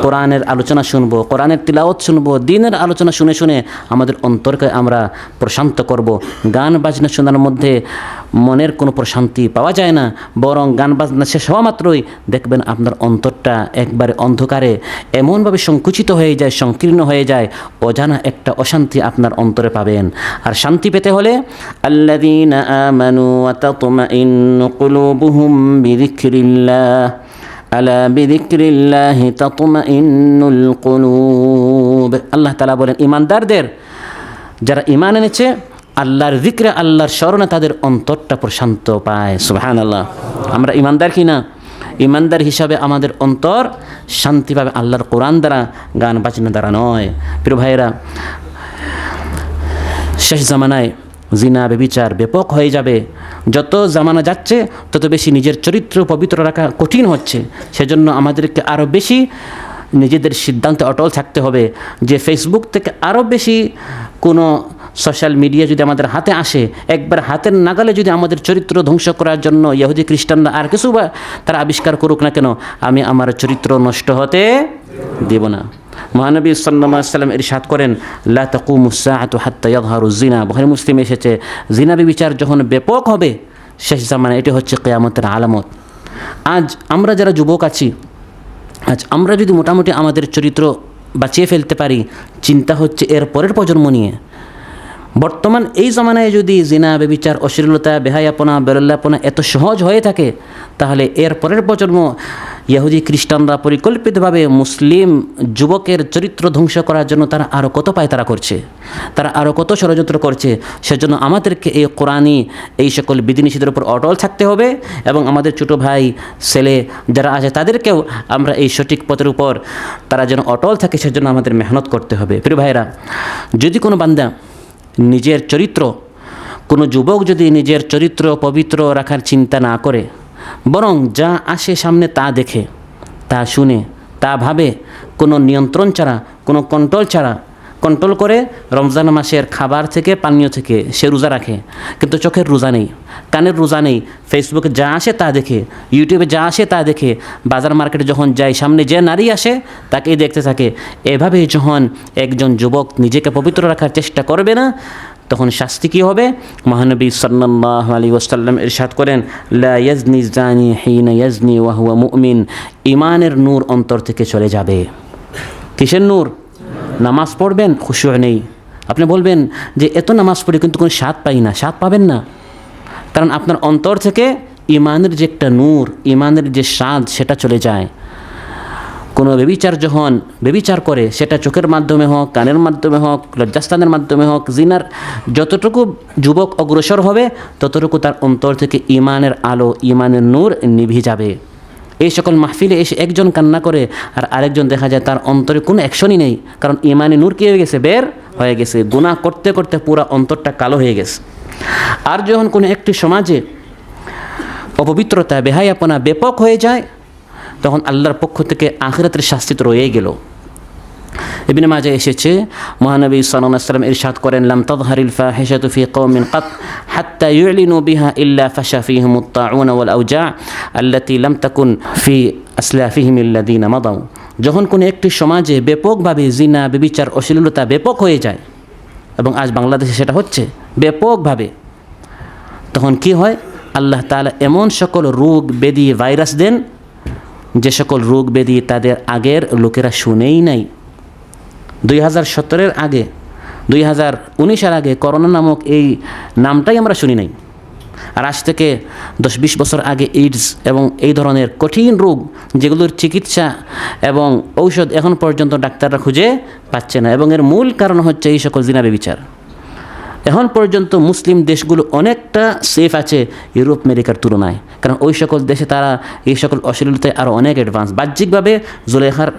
কোরআনের আলোচনা শুনবো, কোরআনের তিলাওয়াত শুনবো, দিনের আলোচনা শুনে শুনে আমাদের অন্তরকে আমরা প্রশান্ত করব। গান বাজনা শোনার মধ্যে মনের কোনো প্রশান্তি পাওয়া যায় না, বরং গান বাজনা শেষ হওয়া মাত্রই দেখবেন আপনার অন্তরটা একবারে অন্ধকারে এমনভাবে সংকুচিত হয়ে যায়, সংকীর্ণ হয়ে যায়, অজানা একটা অশান্তি আপনার অন্তরে পাবেন। আর শান্তি পেতে হলে আল্লাযীনা আমানু ওয়া তাতমাইন্নু কুলুবুহুম বিযিকরিল্লাহ আলা বিযিকরিল্লাহি তাতমাইন্নুল কুলুব। আল্লাহ তাআলা বলেন, ইমানদারদের, যারা ঈমান এনেছে, আল্লাহর যিকরে, আল্লাহর স্মরণে তাদের অন্তরটা প্রশান্ত পায়। সুবহানাল্লাহ। আমরা ঈমানদার কি না? ঈমানদার হিসাবে আমাদের অন্তর শান্তি পাবে আল্লাহর কোরআন দ্বারা, গান বাজনা দ্বারা নয়। প্রিয় ভাইয়েরা, শেষ জামানায় জিনা ব্যভিচার ব্যাপক হয়ে যাবে। যত জামানা যাচ্ছে তত বেশি নিজের চরিত্র পবিত্র রাখা কঠিন হচ্ছে। সেজন্য আমাদেরকে আরও বেশি নিজেদের সিদ্ধান্তে অটল থাকতে হবে যে ফেসবুক থেকে আরও বেশি কোনো সোশ্যাল মিডিয়া যদি আমাদের হাতে আসে, একবার হাতের নাগালে যদি আমাদের চরিত্র ধ্বংস করার জন্য ইহুদি খ্রিস্টানরা আর কিছু বা তারা আবিষ্কার করুক না কেন, আমি আমার চরিত্র নষ্ট হতে দেব না। মহানবী সাল্লাল্লাহু আলাইহি ওয়াসাল্লাম ইরশাদ করেন, লা তাকুমুস সাআতু হাত্তা ইয়াযহারু যিনা। বুখারী মুসলিমে এসেছে, জিনা ব্যভিচার যখন ব্যাপক হবে শেষ জামানায়, এটি হচ্ছে কিয়ামতের আলামত। আজ আমরা যারা যুবক আছি, আজ আমরা যদি মোটামুটি আমাদের চরিত্র বাঁচিয়ে ফেলতে পারি, চিন্তা হচ্ছে এর পরের প্রজন্ম নিয়ে। বর্তমান এই জামানায় যদি জিনা ব্যভিচার অশ্লীলতা বেহায়াপনা বেরল্লাপনা এত সহজ হয়ে থাকে, তাহলে এর পরের প্রজন্ম ইহুদি খ্রিস্টানরা পরিকল্পিতভাবে মুসলিম যুবকের চরিত্র ধ্বংস করার জন্য তারা আরও কত পায়তারা করছে, তারা আরও কত ষড়যন্ত্র করছে। সেজন্য আমাদেরকে এই কোরআনি এই সকল বিধিনিষেধের উপর অটল থাকতে হবে এবং আমাদের ছোটো ভাই ছেলে যারা আছে তাদেরকেও আমরা এই সঠিক পথের উপর তারা যেন অটল থাকে, সেজন্য আমাদের মেহনত করতে হবে। প্রিয় ভাইরা, যদি কোনো বান্দা নিজের চরিত্র, কোনো যুবক যদি নিজের চরিত্র পবিত্র রাখার চিন্তা না করে, বরং যা আসে সামনে তা দেখে, তা শুনে, তা ভাবে, কোনো নিয়ন্ত্রণ ছাড়া, কোনো কন্ট্রোল ছাড়া, কন্ট্রোল করে রমজান মাসের খাবার থেকে পানীয় থেকে সে রোজা রাখে, কিন্তু চোখের রোজা নেই, কানের রোজা নেই, ফেসবুকে যা আসে তা দেখে, ইউটিউবে যা আসে তা দেখে, বাজার মার্কেটে যখন যায় সামনে যে নারী আসে তাকেই দেখতে থাকে। এভাবে যখন একজন যুবক নিজেকে পবিত্র রাখার চেষ্টা করবে না, তখন শাস্তি কী হবে? মহানবী সাল্লাল্লাহু আলাইহি ওয়াসাল্লাম ইরশাদ করেন, লা ইয়াজনি জানি হিনা ইয়াজনি ওয়া হুয়া মুমিন। ঈমানের নূর অন্তর থেকে চলে যাবে। কিসের নূর? নামাজ পড়বেন, খুশু নেই। আপনি বলবেন যে এত নামাজ পড়ি কিন্তু কোনো স্বাদ পাই না। স্বাদ পাবেন না, কারণ আপনার অন্তর থেকে ঈমানের যে একটা নূর, ঈমানের যে স্বাদ সেটা চলে যায়। কোনো ব্যভিচার যখন ব্যভিচার করে, সেটা চোখের মাধ্যমে হোক, কানের মাধ্যমে হোক, লজ্জাস্থানের মাধ্যমে হোক, জিনার যতটুকু যুবক অগ্রসর হবে ততটুকু তার অন্তর থেকে ঈমানের আলো, ঈমানের নূর নিভে যাবে। এই সকল মাহফিলে এসে একজন কান্না করে আর আরেকজন দেখা যায় তার অন্তরে কোনো অ্যাকশনই নেই, কারণ ঈমানের নূর কী হয়ে গেছে? বের হয়ে গেছে। গুনাহ করতে করতে পুরো অন্তরটা কালো হয়ে গেছে। আর যখন কোনো একটি সমাজে অপবিত্রতা বেহায়াপনা ব্যাপক হয়ে যায়, তখন আল্লাহর পক্ষ থেকে আখিরাতের শাস্তি তো রয়েই গেল। ইবনে মাজাহ এসেছে, মহানবী সাল্লাল্লাহু আলাইহি ওয়াসাল্লাম ইরশাদ করেন, লাম তাযহারিল ফাহিশাতু ফি কওমিন কাত হাত্তা ইউলিনু বিহা ইল্লা ফাশা ফীহিমুত তাউন ওয়াল আওজা আল্লাতী লাম তাকুন ফি আসলাফিহিম আল্লাযীনা মাদাউ। যখন কোনো একটি সমাজে ব্যাপকভাবে জিনা ব্যভিচার অশ্লীলতা ব্যাপক হয়ে যায়, এবং আজ বাংলাদেশে সেটা হচ্ছে ব্যাপকভাবে, তখন কি হয়? আল্লাহ তাআলা এমন সকল রোগ ব্যাধি ভাইরাস দেন যে সকল রোগ ব্যাধি তাদের আগের লোকেরা শুনেই নাই। 2017-এর আগে, 2019-এর আগে করোনা নামক এই নামটাই আমরা শুনি নাই। আর আজ থেকে 10-20 বছর আগে এইডস এবং এই ধরনের কঠিন রোগ যেগুলোর চিকিৎসা এবং ঔষধ এখন পর্যন্ত ডাক্তাররা খুঁজে পাচ্ছে না, এবং এর মূল কারণ হচ্ছে এই সকল জিনা ব্যভিচার। এখন পর্যন্ত মুসলিম দেশগুলো অনেকটা সেফ আছে ইউরোপ আমেরিকার তুলনায়, কারণ ওই সকল দেশে তারা এই সকল অশ্লীলতায় আরও অনেক অ্যাডভান্স। বাহ্যিকভাবে জুলেখার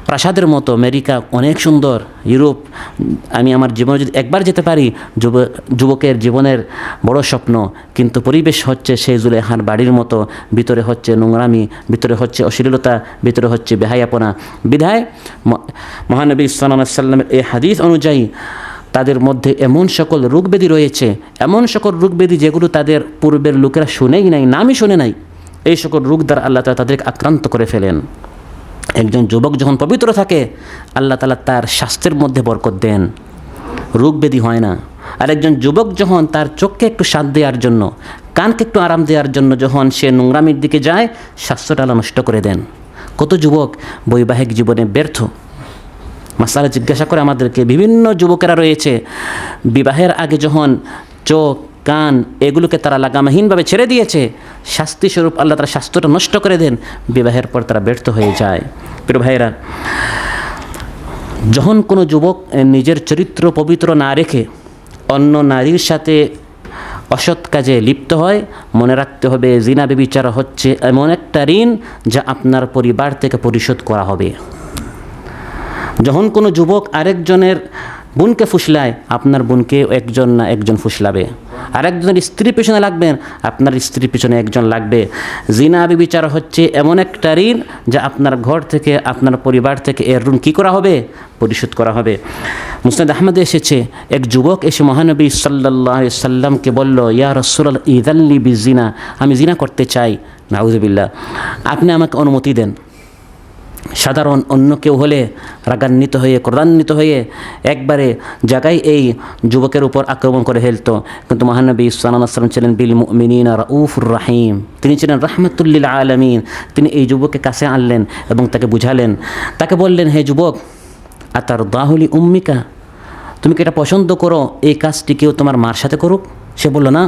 প্রাসাদের মতো। আমেরিকা অনেক সুন্দর, ইউরোপ আমি আমার জীবনে যদি একবার যেতে পারি, যুবকের জীবনের বড় স্বপ্ন। কিন্তু পরিবেশ হচ্ছে সেই জুলেখার বাড়ির মতো, ভিতরে হচ্ছে নোংরামি, ভিতরে হচ্ছে অশ্লীলতা, ভিতরে হচ্ছে বেহায়াপনা। বিধায় মহানবী সাল্লাল্লাহু আলাইহি ওয়াসাল্লামের এই হাদিস অনুযায়ী তাদের মধ্যে এমন সকল রোগব্যাধি রয়েছে, এমন সকল রোগব্যাধি যেগুলো তাদের পূর্বের লোকেরা শুনেই নাই, নামই শুনে নাই। এই সকল রোগ দ্বারা আল্লাহ তাআলা তাদেরকে আক্রান্ত করে ফেলেন। একজন যুবক যখন পবিত্র থাকে, আল্লাহ তাআলা তার স্বাস্থ্যের মধ্যে বরকত দেন, রোগ ব্যাধি হয় না। আর একজন যুবক যখন তার চোখকে একটু শান্তি দেওয়ার জন্য, কানকে একটু আরাম দেওয়ার জন্য যখন সে নোংরামির দিকে যায়, স্বাস্থ্যটা আল্লাহ নষ্ট করে দেন। কত যুবক বৈবাহিক জীবনে ব্যর্থ। মাসালা জিজ্ঞাসা করে আমাদেরকে, বিভিন্ন যুবকেরা রয়েছে বিবাহের আগে যখন চোখ কান এগুলোকে তারা লাগামহীনভাবে ছেড়ে দিয়েছে, শাস্তিস্বরূপ আল্লাহ তারা স্বাস্থ্যটা নষ্ট করে দেন, বিবাহের পর তারা ব্যর্থ হয়ে যায়। প্রিয় ভাইয়েরা, যখন কোনো যুবক নিজের চরিত্র পবিত্র না রেখে অন্য নারীর সাথে অসৎ কাজে লিপ্ত হয়, মনে রাখতে হবে জিনা ব্যভিচার হচ্ছে এমন একটা ঋণ যা আপনার পরিবার থেকে পরিশোধ করা হবে। যখন কোনো যুবক আরেকজনের বোনকে ফুসলায়, আপনার বোনকে একজন না একজন ফুসলাবে। আরেকজনের স্ত্রীর পিছনে লাগবেন, আপনার স্ত্রীর পিছনে একজন লাগবে। জিনা ব্যভিচার হচ্ছে এমন একটা ঋণ যা আপনার ঘর থেকে, আপনার পরিবার থেকে এর ঋণ কী করা হবে? পরিশোধ করা হবে। মুসনাদ আহমদে এসেছে, এক যুবক এসে মহানবী সাল্লাল্লাহু আলাইহি সাল্লামকে বলল, ইয়া রাসূলুল্লাহ ইযাল্লি বিজিনা, আমি জিনা করতে চাই, নাউযুবিল্লাহ, আপনি আমাকে অনুমতি দেন। সাধারণ অন্য কেউ হলে রাগান্বিত হয়ে, ক্রোধান্বিত হয়ে একবারে জায়গায় এই যুবকের উপর আক্রমণ করে ফেলত। কিন্তু মহানবী সাল্লাল্লাহু আলাইহি ওয়াসাল্লাম ছিলেন বিল মুমিনিনা রাউফুর রাহিম, তিনি ছিলেন রাহমাতুল লিল আলামিন। তিনি এই যুবককে কাছে আনলেন এবং তাকে বুঝালেন। তাকে বললেন, হে যুবক, আতারদাহু লি উম্মিকা, তুমি কি এটা পছন্দ করো এই কাজটি কেউ তোমার মার সাথে করুক? সে বলল, না,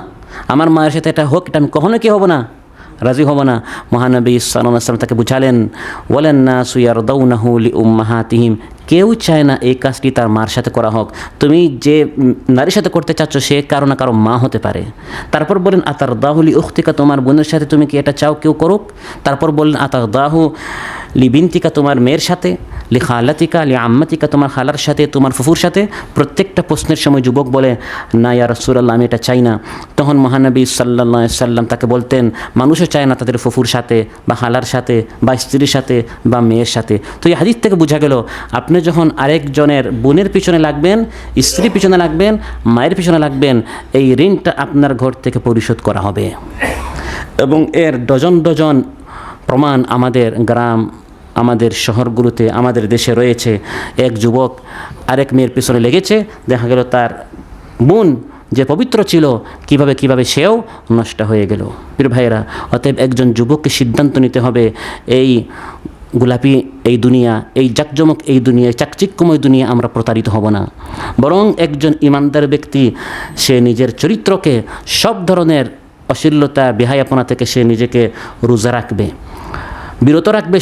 আমার মায়ের সাথে এটা হোক, এটা আমি কখনো কি হব না, রাজি হব না। মহানবী সাল্লাল্লাহু আলাইহি ওয়াসাল্লাম তাকে বুঝালেন, ওয়ালান নাসু ইয়ারদাউনাহু লিউম্মাহাতিহিম, কেউ চায় না এই কাজটি তার মার সাথে করা হোক। তুমি যে নারীর সাথে করতে চাচ্ছ সে কারো না কারো মা হতে পারে। তারপর বলেন, আতারদাহু লি উখতিকা, তোমার বোনের সাথে তুমি কি এটা চাও কেউ করুক? তারপর বললেন, আতারদাহু লি বিনতিকা, তোমার মেয়ের সাথে, লি খালাতিকা লি আম্মাতিকা, তোমার খালার সাথে, তোমার ফুফুর সাথে। প্রত্যেকটা প্রশ্নের সময় যুবক বলে, না ইয়া রাসূলুল্লাহ, আমি এটা চাই না। তখন মহানবী সাল্লাল্লাহু আলাইহি সাল্লাম তাকে বলতেন, মানুষও চায় না তাদের ফুফুর সাথে বা খালার সাথে বা স্ত্রীর সাথে বা মেয়ের সাথে। তো এই হাদিস থেকে বোঝা গেল, আপনি যখন আরেকজনের বোনের পিছনে লাগবেন, স্ত্রীর পিছনে লাগবেন, মায়ের পিছনে লাগবেন, এই ঋণটা আপনার ঘর থেকে পরিশোধ করা হবে। এবং এর ডজন ডজন প্রমাণ আমাদের গ্রাম, আমাদের শহরগুলোতে, আমাদের দেশে রয়েছে। এক যুবক আরেক মেয়ের পিছনে লেগেছে, দেখা গেল তার বোন যে পবিত্র ছিল কিভাবে সেও নষ্ট হয়ে গেল। প্রিয় ভাইয়েরা, অতএব একজন যুবককে সিদ্ধান্ত নিতে হবে, এই গোলাপি এই দুনিয়া, এই জাকজমক এই দুনিয়া, চাকচিক্যময় দুনিয়া আমরা প্রতারিত হব না। বরং একজন ইমানদার ব্যক্তি সে নিজের চরিত্রকে সব ধরনের অশ্লীলতা, বেহায়াপনা থেকে সে নিজেকে রোজা রাখবে, বিরত রাখবে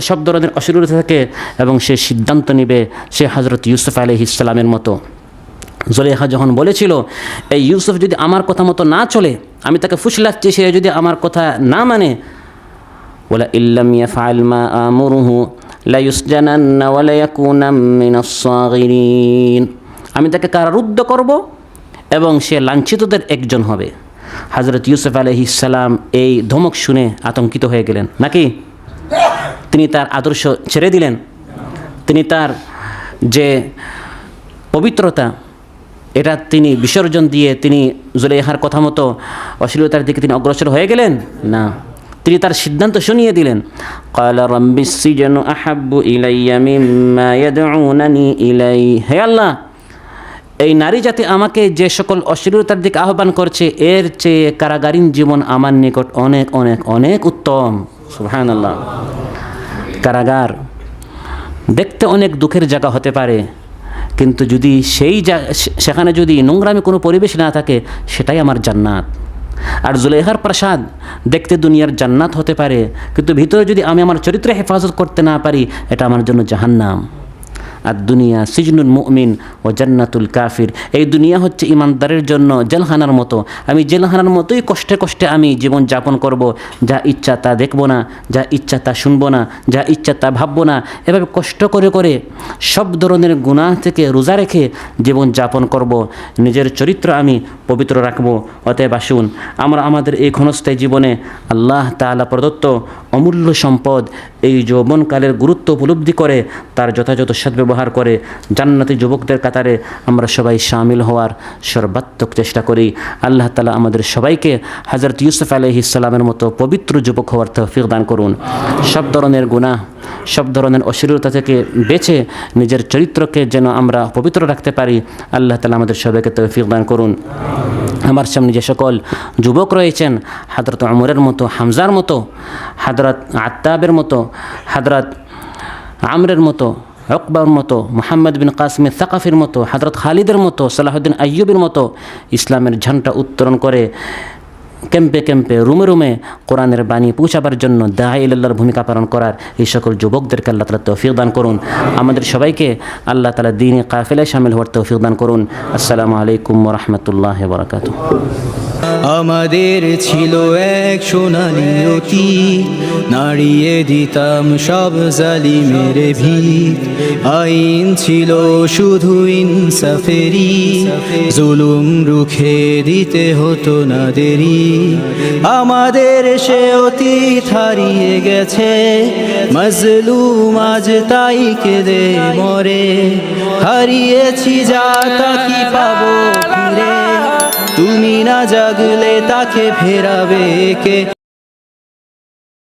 সব ধরনের অশ্লীলতা থেকে, এবং সে সিদ্ধান্ত নেবে সে হযরত ইউসুফ আলাইহিস সালামের মতো। জুলেখা যখন বলেছিল, এই ইউসুফ যদি আমার কথা মতো না চলে, আমি তাকে ফুসলাচ্ছি, সে যদি আমার কথা না মানে, ওয়ালা ইল্লাম ইয়াফআল মা আমুরুহু লা ইউসজানান্না ওয়া লা ইয়াকুনা মিনাস সাগিরিন, আমি তাকে কারারুদ্ধ করব এবং সে লাঞ্ছিতদের একজন হবে। হযরত ইউসুফ আলাইহিস সালাম এই ধমক শুনে আতঙ্কিত হয়ে গেলেন নাকি? তিনি তার আদর্শ ছেড়ে দিলেন, তিনি তার যে পবিত্রতা এটা তিনি বিসর্জন দিয়ে তিনি জুলেখার কথা মতো অশ্লীলতার দিকে তিনি অগ্রসর হয়ে গেলেন না, তিনি তার সিদ্ধান্ত শুনিয়ে দিলেন। ক্বালা রাব্বিস সিজনু আহাব্বু ইলাইয়া মিম্মা ইয়াদউনানি ইলাইহি, হে আল্লাহ, এই নারী জাতি আমাকে যে সকল অশ্লীলতার দিকে আহ্বান করছে, এর চেয়ে কারাগারীন জীবন আমার নিকট অনেক অনেক অনেক উত্তম। সুবহানাল্লাহ। কারাগার দেখতে অনেক দুঃখের জায়গা হতে পারে, কিন্তু যদি সেখানে যদি নোংরামি কোনো পরিবেশ না থাকে, সেটাই আমার জান্নাত। আর জুলেখার প্রাসাদ দেখতে দুনিয়ার জান্নাত হতে পারে, কিন্তু ভিতরে যদি আমি আমার চরিত্রে হেফাজত করতে না পারি, এটা আমার জন্য জাহান্নাম। আর দুনিয়া সিজনুল মুমিন ও জান্নাতুল কাফির। এই দুনিয়া হচ্ছে ইমানদারের জন্য জেলখানার মতো। আমি জেলখানার মতোই কষ্টে কষ্টে আমি জীবন যাপন করব। যা ইচ্ছা তা দেখব না, যা ইচ্ছা তা শুনবো না, যা ইচ্ছা তা ভাববো না। এভাবে কষ্ট করে করে সব ধরনের গুনাহ থেকে রোজা রেখে জীবন যাপন করব। নিজের চরিত্র আমি পবিত্র রাখবো। অতএব আসুন আমরা আমাদের এই ক্ষণস্থায়ী জীবনে আল্লাহ তাআলা প্রদত্ত অমূল্য সম্পদ এই যৌবনকালের গুরুত্ব উপলব্ধি করে তার যথাযথ সদ্ব্যবহার করে জান্নাতি যুবকদের কাতারে আমরা সবাই শামিল হওয়ার সর্বাত্মক চেষ্টা করি। আল্লাহ তাআলা আমাদের সবাইকে হযরত ইউসুফ আলাইহিস সালামের মতো পবিত্র যুবক হওয়ার তৌফিক দান করুন। সব ধরনের গুনাহ, সব ধরনের অশ্লীলতা থেকে বেঁচে নিজের চরিত্রকে যেন আমরা পবিত্র রাখতে পারি। আল্লাহ তাআলা আমাদের সবাইকে তৌফিক দান করুন। আমার সামনে যে সকল যুবক রয়েছেন, হযরত ওমরের মতো, হামজার মতো, হযরত আত্তাবের মতো, হযরত আমরের মতো, উকবার মতো, মুহাম্মদ বিন কাসিম সাকাফির মতো, হযরত খালিদের মতো, সালাহুদ্দিন আইয়ুবের মতো ইসলামের ঝান্ডা উত্তোলন করে ক্যাম্পে ক্যাম্পে রুমে রুমে কোরআনের বাণী পৌঁছাবার জন্য দাঈ ইলাল্লাহর ভূমিকা পালন করার এই সকল যুবকদেরকে আল্লাহ তাআলা তৌফিক দান করুন। আমাদের সবাইকে আল্লাহ তাআলা দ্বীনি কাফেলায় শামিল হওয়ার তৌফিক দান করুন। আসসালামু আলাইকুম ওয়া রাহমাতুল্লাহি ওয়া বারাকাতুহু। আমাদের ছিল এক সোনালী অতীত, নাড়িয়ে দিতাম সব জালিমের ভিত। আইন ছিল শুধু ইনসাফেরই, জুলুম রুখে দিতে হতো না দেরি। আমাদের সে অতীত হারিয়ে গেছে, মজলুম আজ তাই কেঁদে মরে। হারিয়েছি যা তা কি পাবো ফিরে, তুমি না জাগলে তাকে ফেরাবে কে?